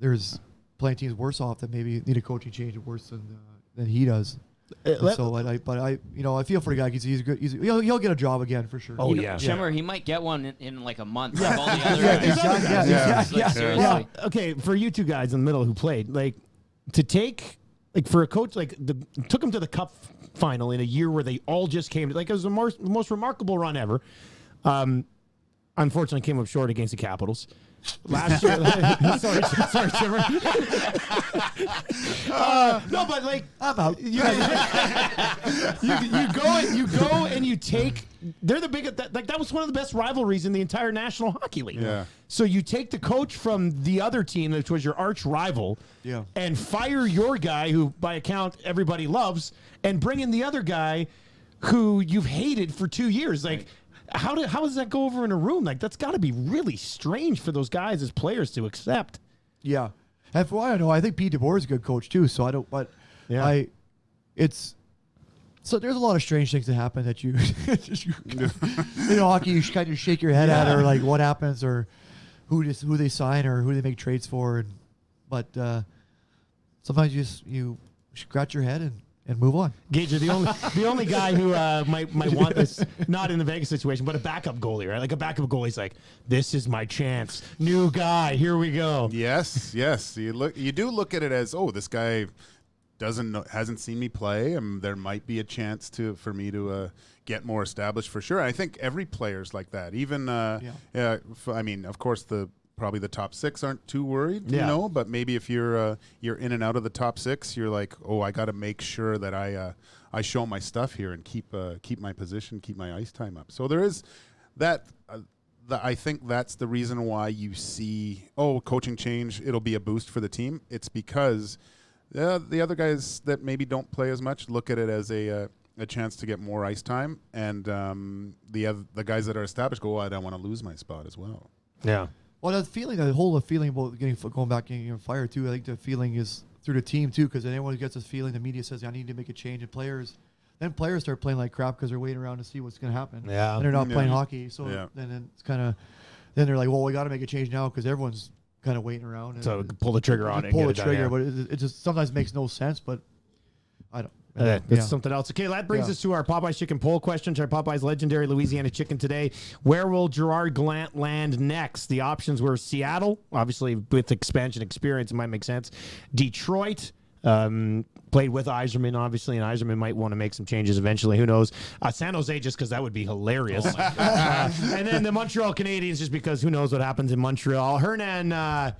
there's plenty of teams worse off that maybe need a coaching change worse than he does. So I feel for the guy because he's good. He'll get a job again for sure. Oh yeah, Shimmer, he might get one in like a month. Yeah. Like all the other guys. Yeah. Seriously. Well, okay, for you two guys in the middle who played, like to take like for a coach like took him to the cup final in a year where they all just came. Like it was the most remarkable run ever. Unfortunately, came up short against the Capitals. Last year, sorry, Shimmer. No, but like I'm out. You go and you take. They're the biggest. That was one of the best rivalries in the entire National Hockey League. Yeah. So you take the coach from the other team, which was your arch rival, and fire your guy, who by account everybody loves, and bring in the other guy, who you've hated for 2 years. Like. How does that go over in a room? Like that's got to be really strange for those guys as players to accept. Yeah, and for what I know, I think Pete DeBoer is a good coach too. So I don't, but so there's a lot of strange things that happen that you, hockey, you kind of shake your head at, or like what happens, or who they sign, or who they make trades for, but sometimes you scratch your head and move on. Gage, you're the only guy who might want this, not in the Vegas situation, but a backup goalie, right? Like a backup goalie's like, this is my chance. New guy, here we go. Yes. You do look at it as, this guy hasn't seen me play, and there might be a chance for me to get more established for sure. I think every player's like that. Even I mean, of course probably the top six aren't too worried, but maybe if you're in and out of the top six, you're like, I got to make sure that I show my stuff here and keep my position, keep my ice time up. So there is that. I think that's the reason why you see coaching change. It'll be a boost for the team. It's because the other guys that maybe don't play as much look at it as a chance to get more ice time, and the guys that are established go, I don't want to lose my spot as well. Yeah. Well, the feeling about going back and getting fired too. I think the feeling is through the team too, because anyone who gets this feeling, the media says I need to make a change, and players start playing like crap because they're waiting around to see what's going to happen. Yeah, and they're not playing hockey. So then it's kind of they're like, well, we got to make a change now because everyone's kind of waiting around. So pull the trigger on it. Pull the trigger, but it just sometimes makes no sense. But I don't. It's something else. Okay, that brings us to our Popeyes chicken poll questions. Our Popeyes legendary Louisiana chicken today. Where will Gerard Gallant land next? The options were Seattle, obviously with expansion experience, it might make sense. Detroit, played with Yzerman, obviously, and Yzerman might want to make some changes eventually. Who knows? San Jose, just because that would be hilarious. And then the Montreal Canadiens, just because who knows what happens in Montreal. Hernan,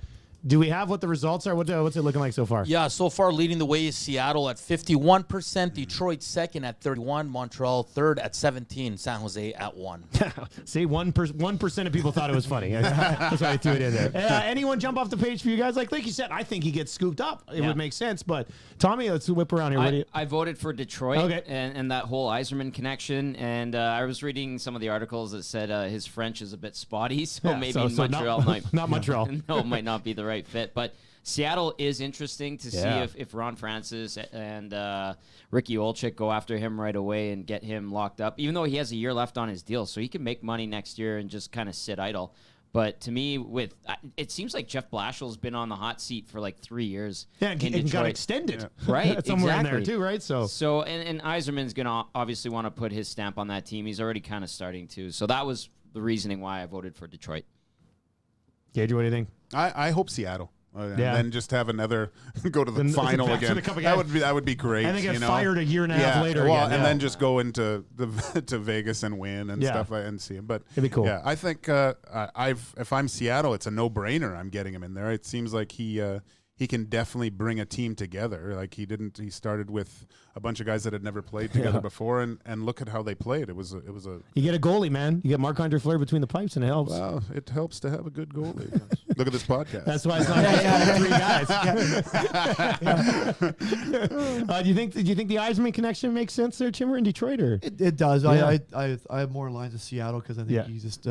do we have what the results are? What's it looking like so far? Yeah, so far leading the way is Seattle at 51%, Detroit second at 31%, Montreal third at 17%, San Jose at 1%. See, 1% of people thought it was funny. That's why I threw it in there. Anyone jump off the page for you guys? Like you said, I think he gets scooped up. It would make sense. But Tommy, let's whip around here. I voted for Detroit and that whole Yzerman connection. And I was reading some of the articles that said his French is a bit spotty, so maybe Montreal not Montreal. No, it might not be the right fit. But Seattle is interesting to see if Ron Francis and Ricky Olczyk go after him right away and get him locked up, even though he has a year left on his deal, so he can make money next year and just kind of sit idle. But to me, it seems like Jeff Blashill's been on the hot seat for like 3 years. Yeah, and got extended. Right, somewhere in there too, right? So and Yzerman's going to obviously want to put his stamp on that team. He's already kind of starting to. So that was the reasoning why I voted for Detroit. Gage, what do you think? I hope Seattle. And then just have another go to the final again. That would be great. And then get fired a year and a half later. Well, and then just go into to Vegas and win and stuff and see him. But it'd be cool. Yeah, I think if I'm Seattle, it's a no-brainer. I'm getting him in there. It seems like he can definitely bring a team together. Like he started with a bunch of guys that had never played together before, and look at how they played. It was a. You get a goalie, man. You get Marc-Andre Fleury between the pipes, and it helps. Well, it helps to have a good goalie. Look at this podcast. That's why it's not 3 guys. Do you think the Yzerman connection makes sense there, Chimera, in Detroit? Or It does. Yeah. I have more lines of Seattle because I think he's just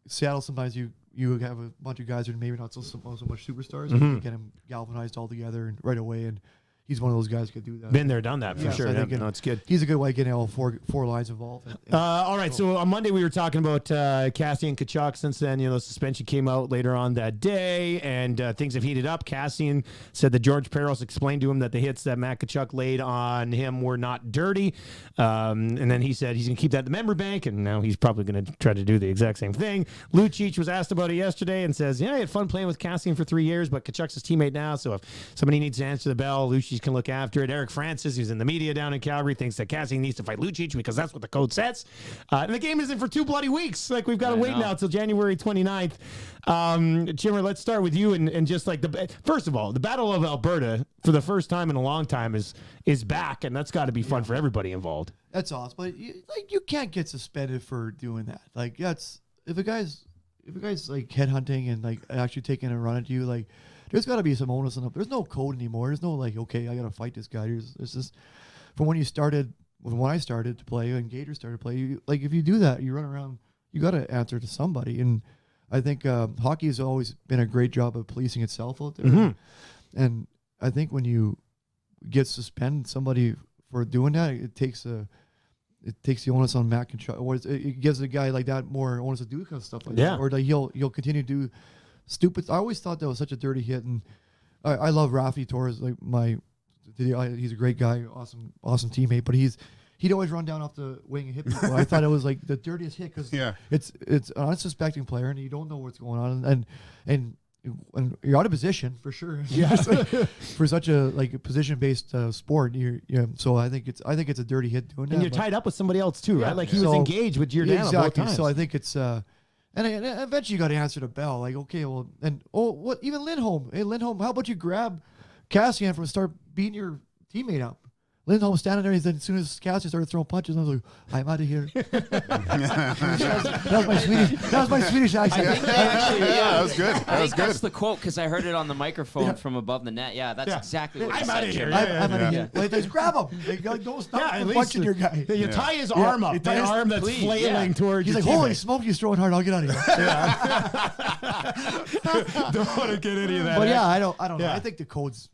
Seattle. Sometimes you have a bunch of guys who are maybe not so much superstars. Mm-hmm. You get them galvanized all together and right away, and he's one of those guys who could do that. been there, done that for Yes, sure. I Yeah, think no, it's good. He's a good way of getting all four lines involved. All right, so on Monday we were talking about Kassian Tkachuk. Since then, the suspension came out later on that day, and things have heated up. Kassian said that George Peros explained to him that the hits that Matt Tkachuk laid on him were not dirty, and then he said he's going to keep that in the memory bank, and now he's probably going to try to do the exact same thing. Lucic was asked about it yesterday and says, I had fun playing with Kassian for 3 years, but Tkachuk's his teammate now, so if somebody needs to answer the bell, Lucic can look after it. Eric Francis, who's in the media down in Calgary, thinks that Kassian needs to fight Lucic because that's what the code says. And the game isn't for 2 bloody weeks. Like, we've got to wait now till January 29th. Chimera, let's start with you and just like first of all, the Battle of Alberta for the first time in a long time is back, and that's got to be fun for everybody involved. That's awesome, but you can't get suspended for doing that. Like, that's if a guy's like headhunting and like actually taking a run at you, like, there's got to be some onus on it. There's no code anymore. There's no like, okay, I got to fight this guy. There's just from when I started to play and Gator started to play. Like, if you do that, you run around. You got to answer to somebody. And I think hockey has always been a great job of policing itself out there. Mm-hmm. And I think when you get suspended somebody for doing that, it takes the onus on Matt Tkachuk, or it gives a guy like that more onus to do kind of stuff like that. Or like he'll continue to do stupid. I always thought that was such a dirty hit, and I love Rafi Torres. Like he's a great guy, awesome teammate. But he'd always run down off the wing and hit people. I thought it was like the dirtiest hit because it's an unsuspecting player and you don't know what's going on, and you're out of position for sure. Yes, for such a position based sport. So I think it's a dirty hit doing that. And you're tied up with somebody else too, right? Like he was engaged with your dad both times. So I think it's and eventually you got to answer the bell. Like, okay, well, and what even Lindholm? Hey, Lindholm, how about you grab Kassian from start beating your teammate up? Lindholm was standing there. As soon as Kassian started throwing punches, I was like, I'm out of here. that was my Swedish accent. I think that was good. I think that's the quote because I heard it on the microphone from above the net. Yeah, that's exactly what I'm you out said. of here. I'm out of here. Like, just grab him. Like, don't stop punching your guy. You tie his arm up. The arm that's flailing towards you. He's your like, holy teammate. smoke, he's throwing hard. I'll get out of here. Don't want to get any of that. But I don't know. I think the code's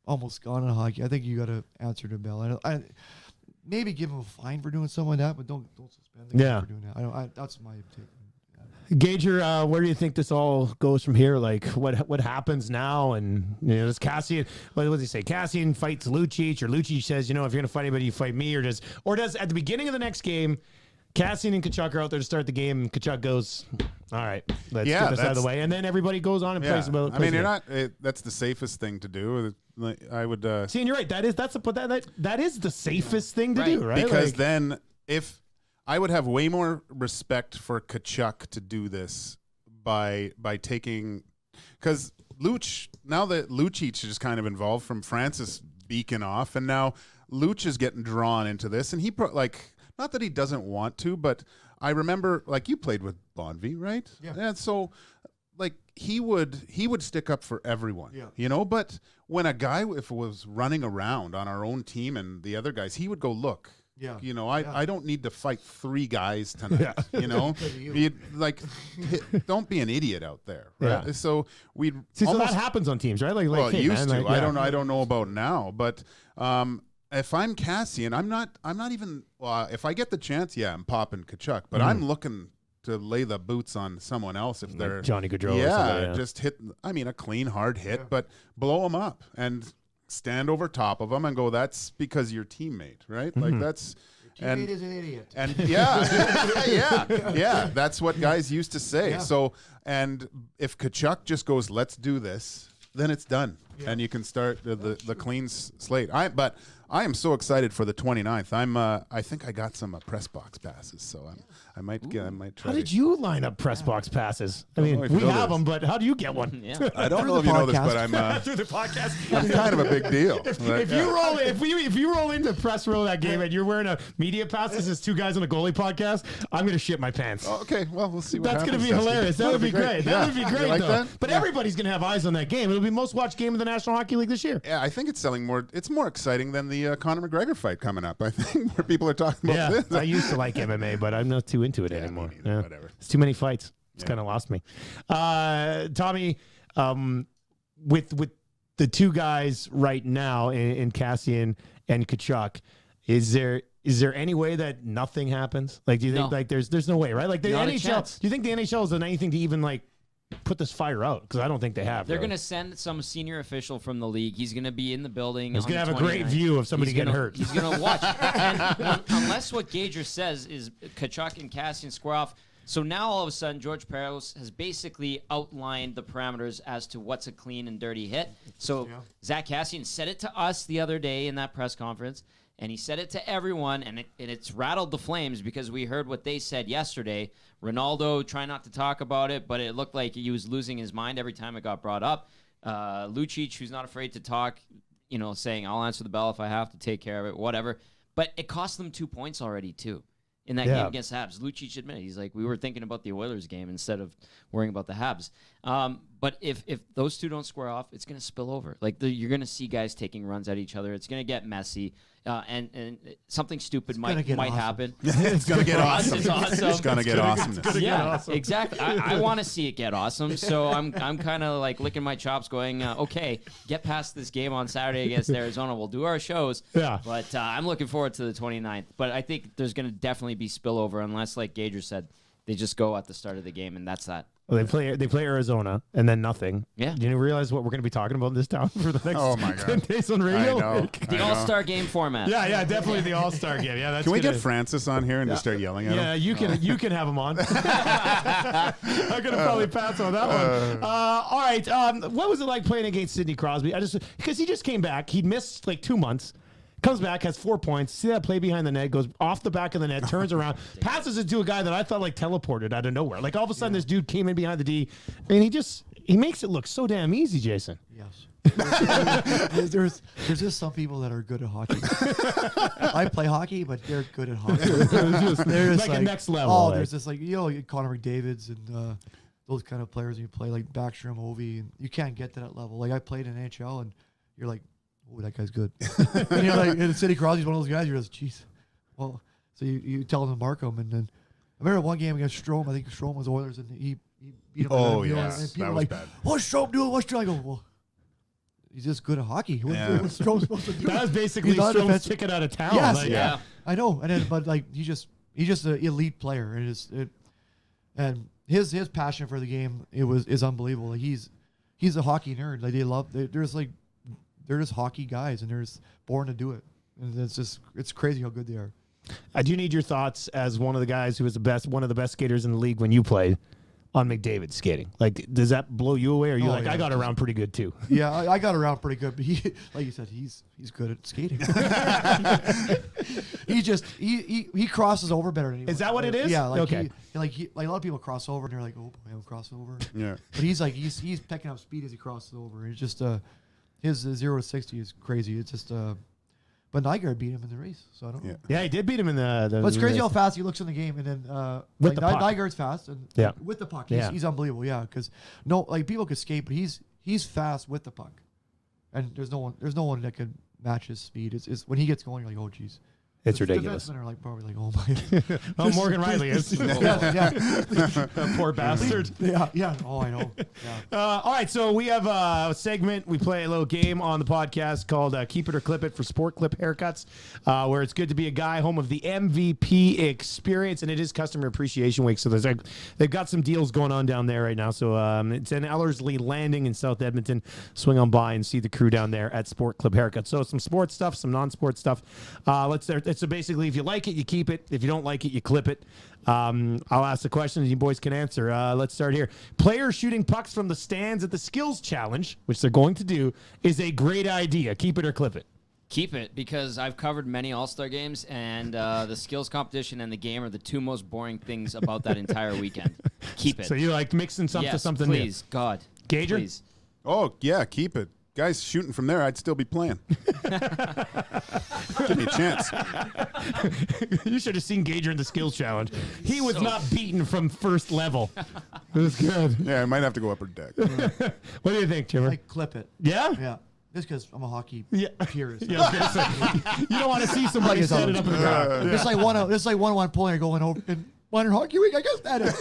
almost gone in hockey. I think you got to answer the bell. I maybe give him a fine for doing something like that, but don't suspend the guy for doing that. That's my take. Gager, where do you think this all goes from here? Like, what happens now? And does Kassian? What does he say? Kassian fights Lucic, or Lucic says, if you're gonna fight anybody, you fight me, or does at the beginning of the next game, Kassian and Tkachuk are out there to start the game, and Tkachuk goes, all right, let's get this out of the way, and then everybody goes on and plays about. I mean, you're not. That's the safest thing to do. I would. See, and you're right. That is the safest thing to do, right? Because then, if I would have way more respect for Tkachuk to do this by taking, because now that Lucic is kind of involved from Francis beacon off, and now Luch is getting drawn into this, and not that he doesn't want to, but I remember you played with Bonvie, right? Yeah. And so he would stick up for everyone. Yeah. But when a guy if it was running around on our own team and the other guys, he would go, look. Yeah. I don't need to fight 3 guys tonight. Don't be an idiot out there. Right? Yeah. So we so that happens on teams, right? It used to. I don't know about now, but if I'm Kassian, I'm not even. If I get the chance, I'm popping Tkachuk, but I'm looking to lay the boots on someone else if they're Johnny Gaudreau. Yeah, just hit. I mean, a clean, hard hit, but blow them up and stand over top of them and go. That's because your teammate, right? Mm-hmm. That's. Your teammate is an idiot. And yeah, that's what guys used to say. Yeah. So, and if Tkachuk just goes, let's do this, then it's done, and you can start the clean slate. But I am so excited for the 29th. I think I got some press box passes, so I might try. How did you line up press box passes? I mean, know if you we know have this. them, but how do you get one? Yeah. I don't Through know if the you know this, podcast. but I'm Through the podcast. I'm kind of a big deal. If you roll into press row that game and you're wearing a media pass, this is two guys on a goalie podcast, I'm gonna shit my pants. Oh, okay, well, we'll see what That's happens. gonna be Dusty. hilarious. That would be great. Yeah. That would be You great like though. that? But everybody's gonna have eyes on that game. It'll be the most watched game of the National Hockey League this year. Yeah, I think it's selling more. It's more exciting than the Conor McGregor fight coming up. I think where people are talking about Yeah, this. I used to like MMA, but I'm not too into it anymore. me neither, whatever. It's too many fights. It's Yeah. kind of lost me. Tommy, with the two guys right now in Kassian and Tkachuk, is there any way that nothing happens? Like, do you think No. like there's no way, right? Like the Not a NHL. chance. Do you think the NHL has done anything to even like put this fire out? Because I don't think they have. They're really. going to send some senior official from the league. He's going to be in the building. He's on gonna the have a great 29th. view of somebody He's getting gonna- hurt. He's going to watch. And unless what Gager says is Tkachuk and Kassian square off. So now all of a sudden, George Peros has basically outlined the parameters as to what's a clean and dirty hit. So Zach Kassian said it to us the other day in that press conference, and he said it to everyone, and it's rattled the Flames because we heard what they said yesterday. Ronaldo trying not to talk about it, but it looked like he was losing his mind every time it got brought up. Lucic, who's not afraid to talk, saying, I'll answer the bell if I have to take care of it, whatever. But it cost them 2 points already, too. In that game against the Habs, Lucic admitted, he's like, we were thinking about the Oilers game instead of worrying about the Habs. But if those two don't square off, it's going to spill over. Like you're going to see guys taking runs at each other. It's going to get messy, and something stupid might awesome. happen. It's gonna get awesome. It's awesome. It's gonna get awesomeness. Yeah, exactly. I want to see it get awesome, so I'm kind of like licking my chops, going, okay, get past this game on Saturday against Arizona. We'll do our shows. Yeah. But I'm looking forward to the 29th. But I think there's going to definitely be spillover unless, like Gager said, they just go at the start of the game, and that's that. Well, they play Arizona and then nothing. Yeah. Do you realize what we're going to be talking about in this town for the next Oh, my God. 10 days on radio? I know. The All-Star game format. Yeah, definitely the All-Star game. Yeah, that's Can we gonna, get Francis on here and just start yelling at him? Yeah, you can have him on. I'm gonna probably pass on that one. All right. What was it like playing against Sidney Crosby? Because he just came back. He'd missed like 2 months. Comes back, has 4 points. See that play behind the net, goes off the back of the net, turns around, passes it to a guy that I felt like teleported out of nowhere. Like all of a sudden, this dude came in behind the D, and he makes it look so damn easy, Jason. Yes. there's just some people that are good at hockey. I play hockey, but they're good at hockey. They're just Like a next level, Oh, like. there's just like Connor McDavid's and those kind of players. You play like Backstrom, Ovie, and you can't get to that level. Like I played in NHL, and you're like, oh, that guy's good. And you're like, and Sidney Crosby's one of those guys. You're just, jeez. Well, so you tell him to mark him, and then I remember one game against Strome. I think Strome was Oilers, and he beat him. Oh, and yes. people That were was like, bad. what's Strome doing? What's Strome? I go, well, he's just good at hockey. Yeah. What's Strome supposed to do? That was basically He's not Strome's defensive. ticket out of town. Yes, Like, Yeah. I know, and then but like he's just an elite player, and his passion for the game is unbelievable. Like he's a hockey nerd. Like they're just hockey guys, and they're just born to do it. And it's crazy how good they are. I do need your thoughts as one of the guys who was one of the best skaters in the league when you played on McDavid skating. Like, does that blow you away? Or are you Oh, yeah. I got around pretty good too? Yeah, I got around pretty good, but he, like you said, he's good at skating. he crosses over better than anyone. Is that what it is? Yeah, like Okay. like a lot of people cross over and they're like, oh, I don't cross over. Yeah. But he's picking up speed as he crosses over. It's just his 0 to 60 is crazy. It's just but Nygaard beat him in the race, so I don't know. Yeah, he did beat him in the But it's crazy how fast he looks in the game, and then With the puck. Nygaard's fast, and Yeah. with the puck, Yeah. he's unbelievable. Yeah, because people could skate, but he's fast with the puck, and there's no one that could match his speed. It's when he gets going, you're like, oh geez. It's The ridiculous. defensemen are like probably like, oh my. Oh, Morgan Riley is. yeah. Poor bastard. Yeah. Oh, I know. Yeah. All right, so we have a segment. We play a little game on the podcast called Keep It or Clip It for Sport Clip Haircuts, where it's good to be a guy, home of the MVP experience, and it is Customer Appreciation Week. So they've got some deals going on down there right now. So it's in Ellerslie Landing in South Edmonton. Swing on by and see the crew down there at Sport Clip Haircuts. So some sports stuff, some non-sports stuff. So basically, if you like it, you keep it. If you don't like it, you clip it. I'll ask the questions. You boys can answer. Let's start here. Players shooting pucks from the stands at the Skills Challenge, which they're going to do, is a great idea. Keep it or clip it. Keep it, because I've covered many All-Star games, and the skills competition and the game are the two most boring things about that entire weekend. Keep it. So you like mixing something to something new? Please, God. Gager? Please. Oh, yeah, keep it. Guys shooting from there, I'd still be playing. Give me a chance. You should have seen Gager in the skills challenge. He was not beaten from first level. It was good. Yeah, I might have to go upper deck. What do you think, Chimmer? I clip it. Yeah? Yeah. Just because I'm a hockey purist. Yeah, I was gonna say, you don't want to see somebody Like set it up in the ground. It's like one pulling going over in minor hockey week. I guess that is.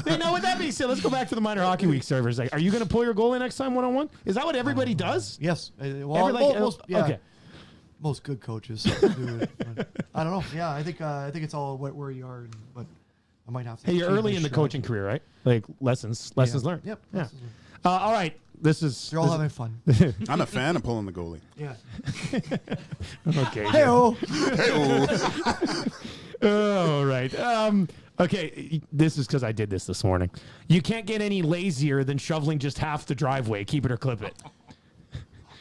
Hey, now, with that being said, let's go back to the minor hockey week servers. Like, are you going to pull your goalie next time 1-on-1? Is that what everybody does? Yes. Well, Okay. Most good coaches do it. But I don't know. Yeah, I think it's all where you are, but I might have to. Hey, you're change early my in the shot. coaching career, right? Like lessons learned. Yep. Yeah. lessons learned. All right. They're They're all having fun. I'm a fan of pulling the goalie. Yeah. Okay. Hey-oh. Oh, right. Okay, this is because I did this morning. You can't get any lazier than shoveling just half the driveway. Keep it or clip it.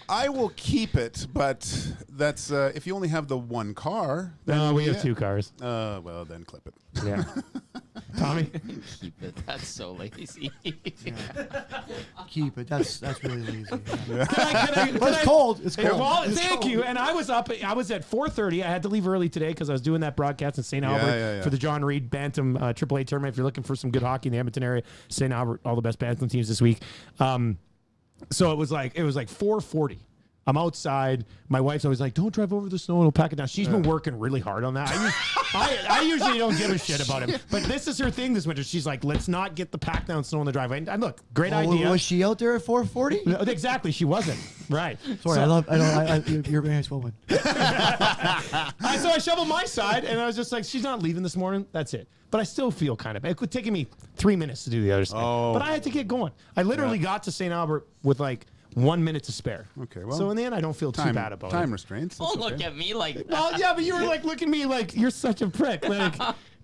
I will keep it, but that's if you only have the one car. No, we have yeah. 2 cars. Well, then clip it. Yeah. Tommy? Keep it. That's so lazy. Keep it. That's really lazy. Yeah. But it's cold. It's cold. Well, It's thank cold. you. And I was at 4:30. I had to leave early today because I was doing that broadcast in St. Albert for the John Reed Bantam AAA tournament. If you're looking for some good hockey in the Edmonton area, St. Albert, all the best Bantam teams this week. So it was like 4:40. I'm outside. My wife's always like, "Don't drive over the snow; it'll pack it down." She's been working really hard on that. I usually don't give a shit about it, but this is her thing this winter. She's like, "Let's not get the pack down snow in the driveway." And look, great idea. Was she out there at 4:40? No, exactly, she wasn't. Right. Sorry, you're a very nice woman. So I shoveled my side, and I was just like, "She's not leaving this morning. That's it." But I still feel kind of. It could take me 3 minutes to do the other side. Oh. But I had to get going. I literally got to St. Albert with like 1 minute to spare. Okay, well, so in the end, I don't feel too bad about time it. restraints. Don't that's look okay. at me like that. Well, yeah, but you were like looking at me like you're such a prick. Like,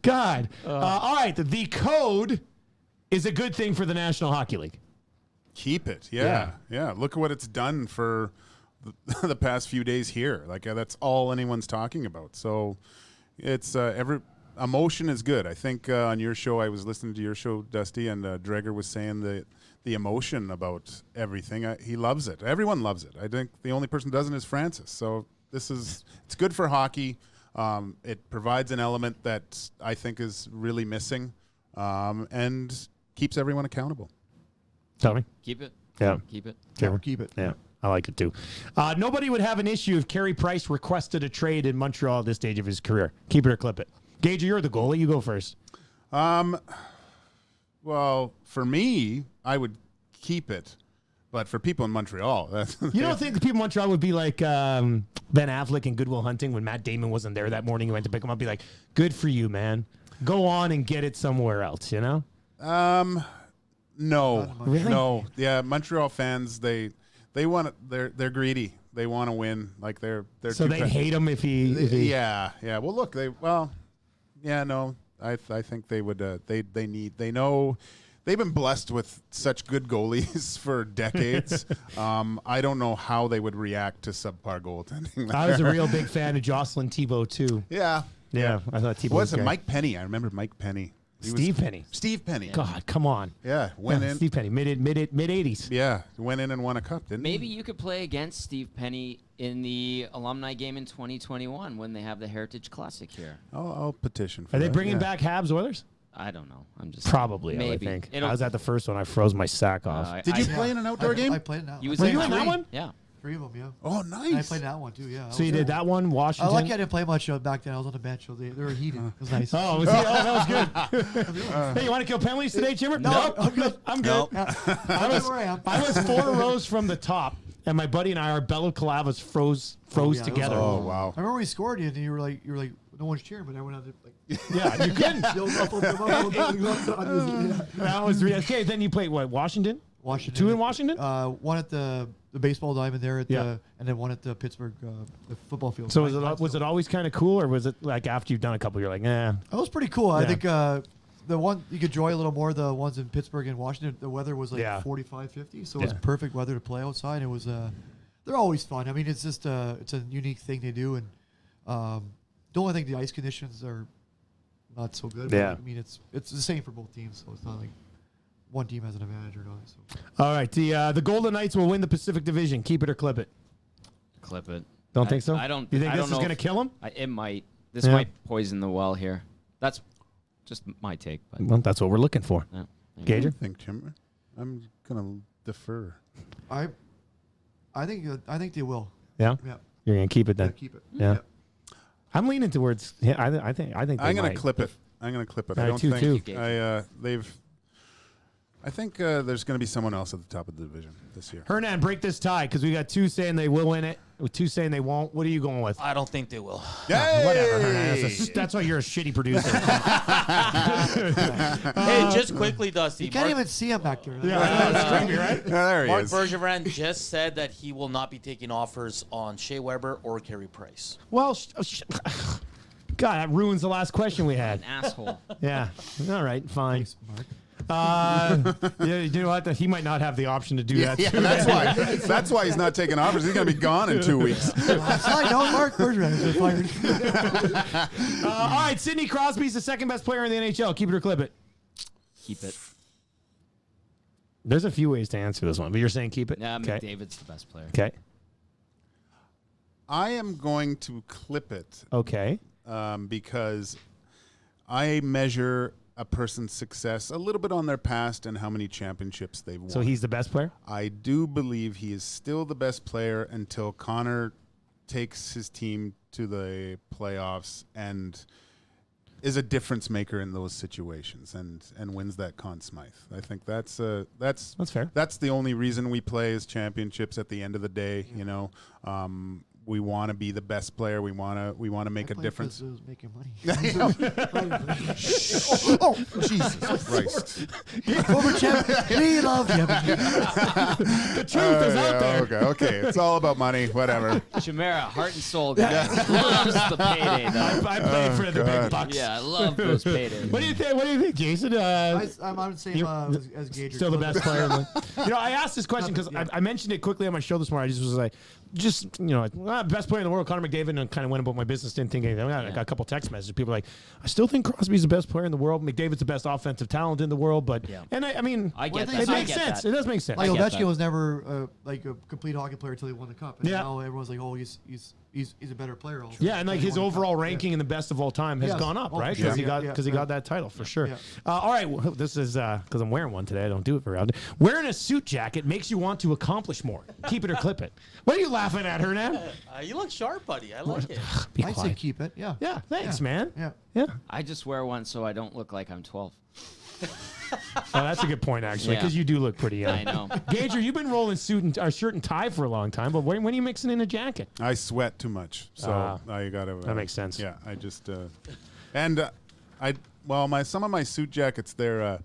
God. All right, the code is a good thing for the National Hockey League. Keep it. Yeah. Look at what it's done for the past few days here. Like that's all anyone's talking about. So it's emotion is good. I think on your show, I was listening to your show, Dusty, and Dreger was saying that the emotion about everything. He loves it. Everyone loves it. I think the only person who doesn't is Francis. So it's good for hockey. It provides an element that I think is really missing, and keeps everyone accountable. Tell me. Keep it. Yeah. Keep it. Keep it. Yeah, I like it too. Nobody would have an issue if Carey Price requested a trade in Montreal at this stage of his career. Keep it or clip it. Gager, you're the goalie. You go first. Well, for me, I would keep it, but for people in Montreal, that's You don't think the people in Montreal would be like Ben Affleck in Good Will Hunting when Matt Damon wasn't there that morning? He went to pick him up, be like, "Good for you, man. Go on and get it somewhere else." You know? No, Really? no. Yeah, Montreal fans, they want they're greedy. They want to win. Like they're So too they hate him if he. Yeah. Well, look, no. I think they would. They know. They've been blessed with such good goalies for decades. I don't know how they would react to subpar goaltending. I was a real big fan of Jocelyn Thibault too. Yeah. Yeah, I thought Thibault Was was it great. Mike Penny? I remember Mike Penny. Steve Penny. Steve Penny. God, come on. Yeah, went in. Steve Penny, mid 80s. Yeah, went in and won a cup, didn't Maybe you could play against Steve Penny in the alumni game in 2021 when they have the Heritage Classic here. he? I'll petition for Are they that, bringing yeah. back Habs Oilers? I don't know. I'm just Probably, maybe. I think. It'll- I was at the first one. I froze my sack off. Did you play in an outdoor game? I played in that. You was Were in you in that three? one? Yeah. 3 of them, yeah. Oh, And I nice. played that one too, yeah. So you did that one, I Washington? lucky I didn't play much back then. I was on the bench, so they were heated. It was nice. Oh, that was good. Hey, you want to kill penalties today, Jimmer? No, I'm good. I'm good. Where I am. I was 4 rows from the top, and my buddy and I, our balaclavas froze Yeah, it was together. Oh, wow. I remember we scored you, and you were like, no one's cheering, but everyone had to like. Yeah, you couldn't. Washington. That was okay. Then you played what? Washington? 2 in Washington? One at the baseball diamond there at Yeah. and then one at the Pittsburgh the football field. So was it always kind of cool, or was it like after you've done a couple, you're like, nah? That was pretty cool. I Yeah. think the one you could enjoy a little more. The ones in Pittsburgh and Washington, the weather was like Yeah. 45, 50, so it was Yeah. perfect weather to play outside. It was they're always fun. I mean, it's just it's a unique thing they do, and the only thing, the ice conditions are not so good. Yeah. But, I mean, it's the same for both teams, so it's not like one team has an advantage or not. So. All right, the Golden Knights will win the Pacific Division. Keep it or clip it. Clip it. Don't think so? I don't. You think I this don't is know going to if- kill them? It might. This Yeah. might poison the well here. That's just my take. But Well, that's what we're looking for. yeah. Gager? I think, Jim. I'm gonna defer. I think they will. Yeah? Yeah. You're going to keep it then? Yeah, keep it. Yeah. I'm leaning towards. Yeah, I think. They I'm gonna might. clip it. I'm gonna clip it. All I right, don't 2-2. think I think there's gonna be someone else at the top of the division this year. Hernan, break this tie because we got 2 saying they will win it, with 2 saying they won't. What are you going with? I don't think they will. Yay! Whatever, Hernan. That's why you're a shitty producer. Hey, just quickly, Dusty. You can't Mark, even see him back there. right? Yeah, there he Mark is. Bergevin just said that he will not be taking offers on Shea Weber or Carey Price. Well, God, that ruins the last question we had. An asshole. Yeah. All right, fine. Thanks, Mark. Yeah, you know what? He might not have the option to do that. Yeah, too. that's why. That's why he's not taking offers. He's gonna be gone in 2 weeks. Side note, Mark Bergevin has been fired. All right, Sidney Crosby's the second best player in the NHL. Keep it or clip it. Keep it. There's a few ways to answer this one, but you're saying keep it. Yeah, Okay. McDavid's the best player. Okay. I am going to clip it Okay. because I measure a person's success a little bit on their past and how many championships they've won. So he's the best player. I do believe he is still the best player until Connor takes his team to the playoffs and is a difference maker in those situations and wins that Conn Smythe. I think that's fair. That's the only reason we play is championships at the end of the day. You know, we want to be the best player. We want to make a difference. It was making money. Oh, Jesus Christ! Over champ, we love you. The truth is out there. Okay. It's all about money. Whatever. Chimera, heart and soul guy. Loves the payday though. I played for the big bucks. Yeah, I love those paydays. What do you think? What do you think, Jason? I'm on the same as Gager. Still the best player. You know, I asked this question because I mentioned it quickly on my show this morning. I just was like, best player in the world, Connor McDavid, and kind of went about my business. Didn't think anything. I got a couple text messages. People were like, I still think Crosby's the best player in the world. McDavid's the best offensive talent in the world. But and I mean, I get Well, that. it I makes get sense. that. It does make sense. Like I get Ovechkin that. was never like a complete hockey player until he won the cup. And Yeah. now everyone's like, oh, he's a better player. Also. Yeah, and like his He won the overall cup. ranking in the best of all time has Yes. gone up, Oh, right? for Because sure. he got that title for sure. Yeah. All right, well, this is because I'm wearing one today. I don't do it very often. Wearing a suit jacket makes you want to accomplish more. Keep it or clip it. What are you laughing at, Hernan? You look sharp, buddy. I like it. Be I'd say quiet. keep it. Yeah. Yeah, thanks, man. Yeah. Yeah. I just wear one so I don't look like I'm 12. Oh, that's a good point, actually, Yeah. because you do look pretty young. I know. Gager, you've been rolling shirt and tie for a long time, but when are you mixing in a jacket? I sweat too much, so I gotta. That makes sense. Yeah, I just some of my suit jackets they're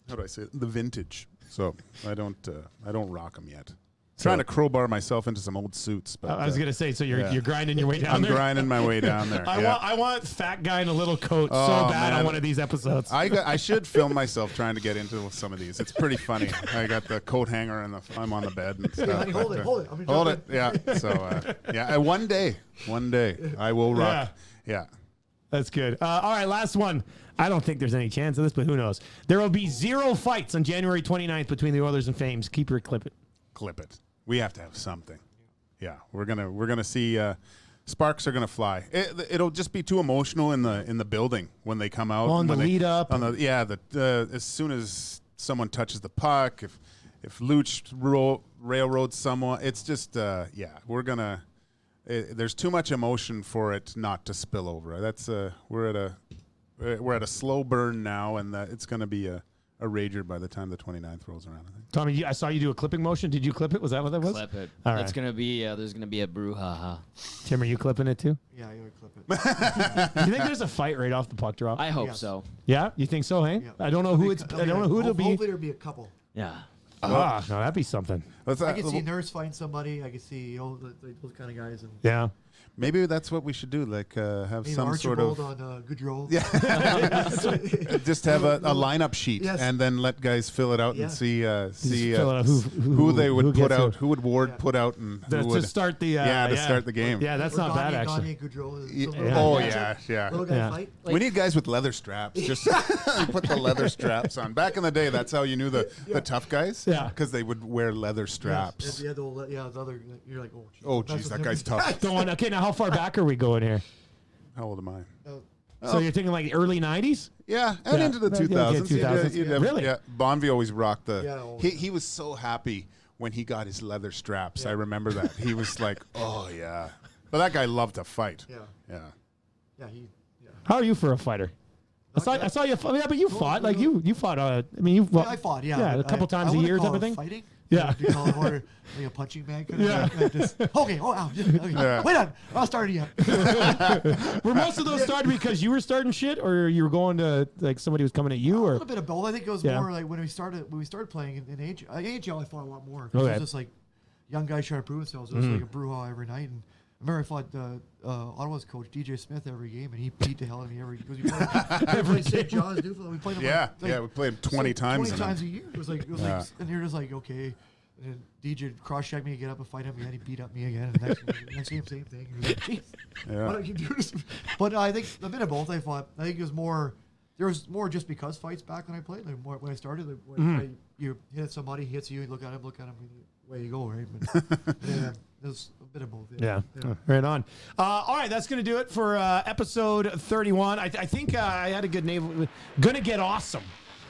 how do I say it? The vintage, so I don't rock them yet. Trying to crowbar myself into some old suits, but I was gonna say, so you're grinding your way down I'm there. grinding my way down there. Yeah. I want fat guy in a little coat so Oh, bad on man. one of these episodes. I should film myself trying to get into some of these. It's pretty funny. I got the coat hanger and I'm on the bed and stuff. Honey, hold but, it, hold it. I'm gonna hold jump it. Yeah. So one day I will rock. Yeah. That's good. All right, last one. I don't think there's any chance of this, but who knows? There will be 0 fights on January 29th between the Oilers and Flames. Keep your clip it. Clip it. We have to have something. Yeah, we're gonna see. Sparks are gonna fly. It'll just be too emotional in the building when they come out. On the when lead up. As soon as someone touches the puck, if Luch railroads someone, it's just we're gonna. There's too much emotion for it not to spill over. That's we're at a slow burn now, and it's gonna be a rager by the time the 29th rolls around. I think. Tommy, I saw you do a clipping motion. Did you clip it? Was that what that was? Clip it. All It's right. gonna be. There's gonna be a brouhaha. Tim, are you clipping it too? Yeah, you would clip it. Do you think there's a fight right off the puck drop? I hope Yes. so. Yeah, you think so, hey? Yeah. I don't know who it's. I don't know who it'll be. Hopefully there'll be a couple. Yeah. Ah, no, that'd be something. Let's, I can see Nurse find somebody. I can see those kind of guys. And Yeah. Maybe that's what we should do. Like have Maybe some sort of Archibald on Goodrow. just have a lineup sheet, Yes. and then let guys fill it out Yeah. and see fill out who they would put gets out, who. who would Ward put out, and who To would start the start the game. Yeah, that's Or not bad Gagne, actually. Gagne, Goodrow, Yeah. the little Oh guy yeah, yeah. Little guy Yeah. fight. We need guys with leather straps. Just put the leather straps on. Back in the day, that's how you knew the tough guys. Yeah. Because they would wear leather straps. Yes. Yeah, the other. You're like, oh, geez. Oh, That's geez, what that guy's they're- tough. Going, okay, now how far back are we going here? How old am I? So you're thinking like early 90s? Yeah, and Yeah. into the Yeah, 2000s. 2000s. Really? Yeah, Bonvie always rocked the. Yeah, oh, he was so happy when he got his leather straps. I remember that. He was like, oh, yeah. But that guy loved to fight. Yeah. Yeah. Yeah. How are you for a fighter? I saw you. Yeah, but you fought like you fought. I mean, you. I fought. Yeah. Yeah, a couple times a wouldn't year call type of it thing. Fighting. Yeah. You call it more like a punching bag. Yeah. Okay. Oh, ow. Okay. Yeah. Wait on. I'll start again. Were most of those started because you were starting shit, or you were going to like somebody was coming at you, A or little bit of both. I think it was Yeah. more like when we started playing in AHL. I fought a lot more. 'Cause Okay. It was just like young guys trying to prove themselves. It was like a brouhaha every night. And I remember I fought Ottawa's coach DJ Smith every game, and he beat the hell out of me every. Because we played St. John's, Newfoundland. We played him. Yeah, like, yeah, we played him 20 times. 20 in times them. a year. It was like, Yeah. and you're just like, okay. And then DJ cross-checked me, get up and fight him again. He beat up me again. And next game, same thing. You're like, jeez, Yeah. why don't you do this? But I think a bit of both. I fought. I think it was more. There was more just because fights back when I played. Like more, when I started, like when you hit somebody, he hits you, you look at him, away you go, right? But yeah, there's a bit of both. yeah. Right on. All right, that's gonna do it for episode 31. I think I had a good name. Gonna get awesome.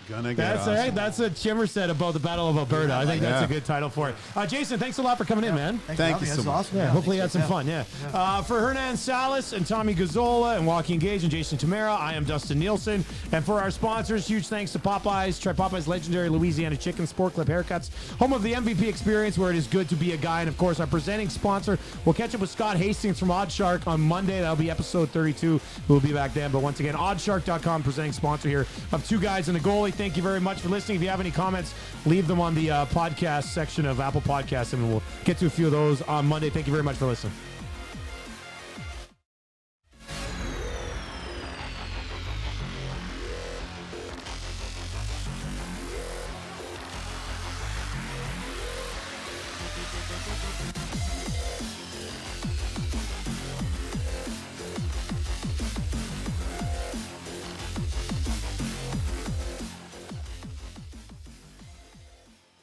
Gonna get That's awesome. all right. That's what Chimmer said about the Battle of Alberta. I think that's a good title for it. Jason, thanks a lot for coming in, man. Thank you so That's much. awesome. Yeah, hopefully you had thanks, some fun. Yeah. For Hernan Salas and Tommy Gazzola and Joaquin Gage and Jason Chimera, I am Dustin Nielsen. And for our sponsors, huge thanks to Popeyes. Try Popeyes' legendary Louisiana Chicken Sport Clip haircuts, home of the MVP experience, where it is good to be a guy. And of course, our presenting sponsor. We'll catch up with Scott Hastings from Oddshark on Monday. That'll be episode 32. We'll be back then. But once again, Oddshark.com, presenting sponsor here of Two Guys and a Goalie. Thank you very much for listening. If you have any comments, leave them on the podcast section of Apple Podcasts, and we'll get to a few of those on Monday. Thank you very much for listening.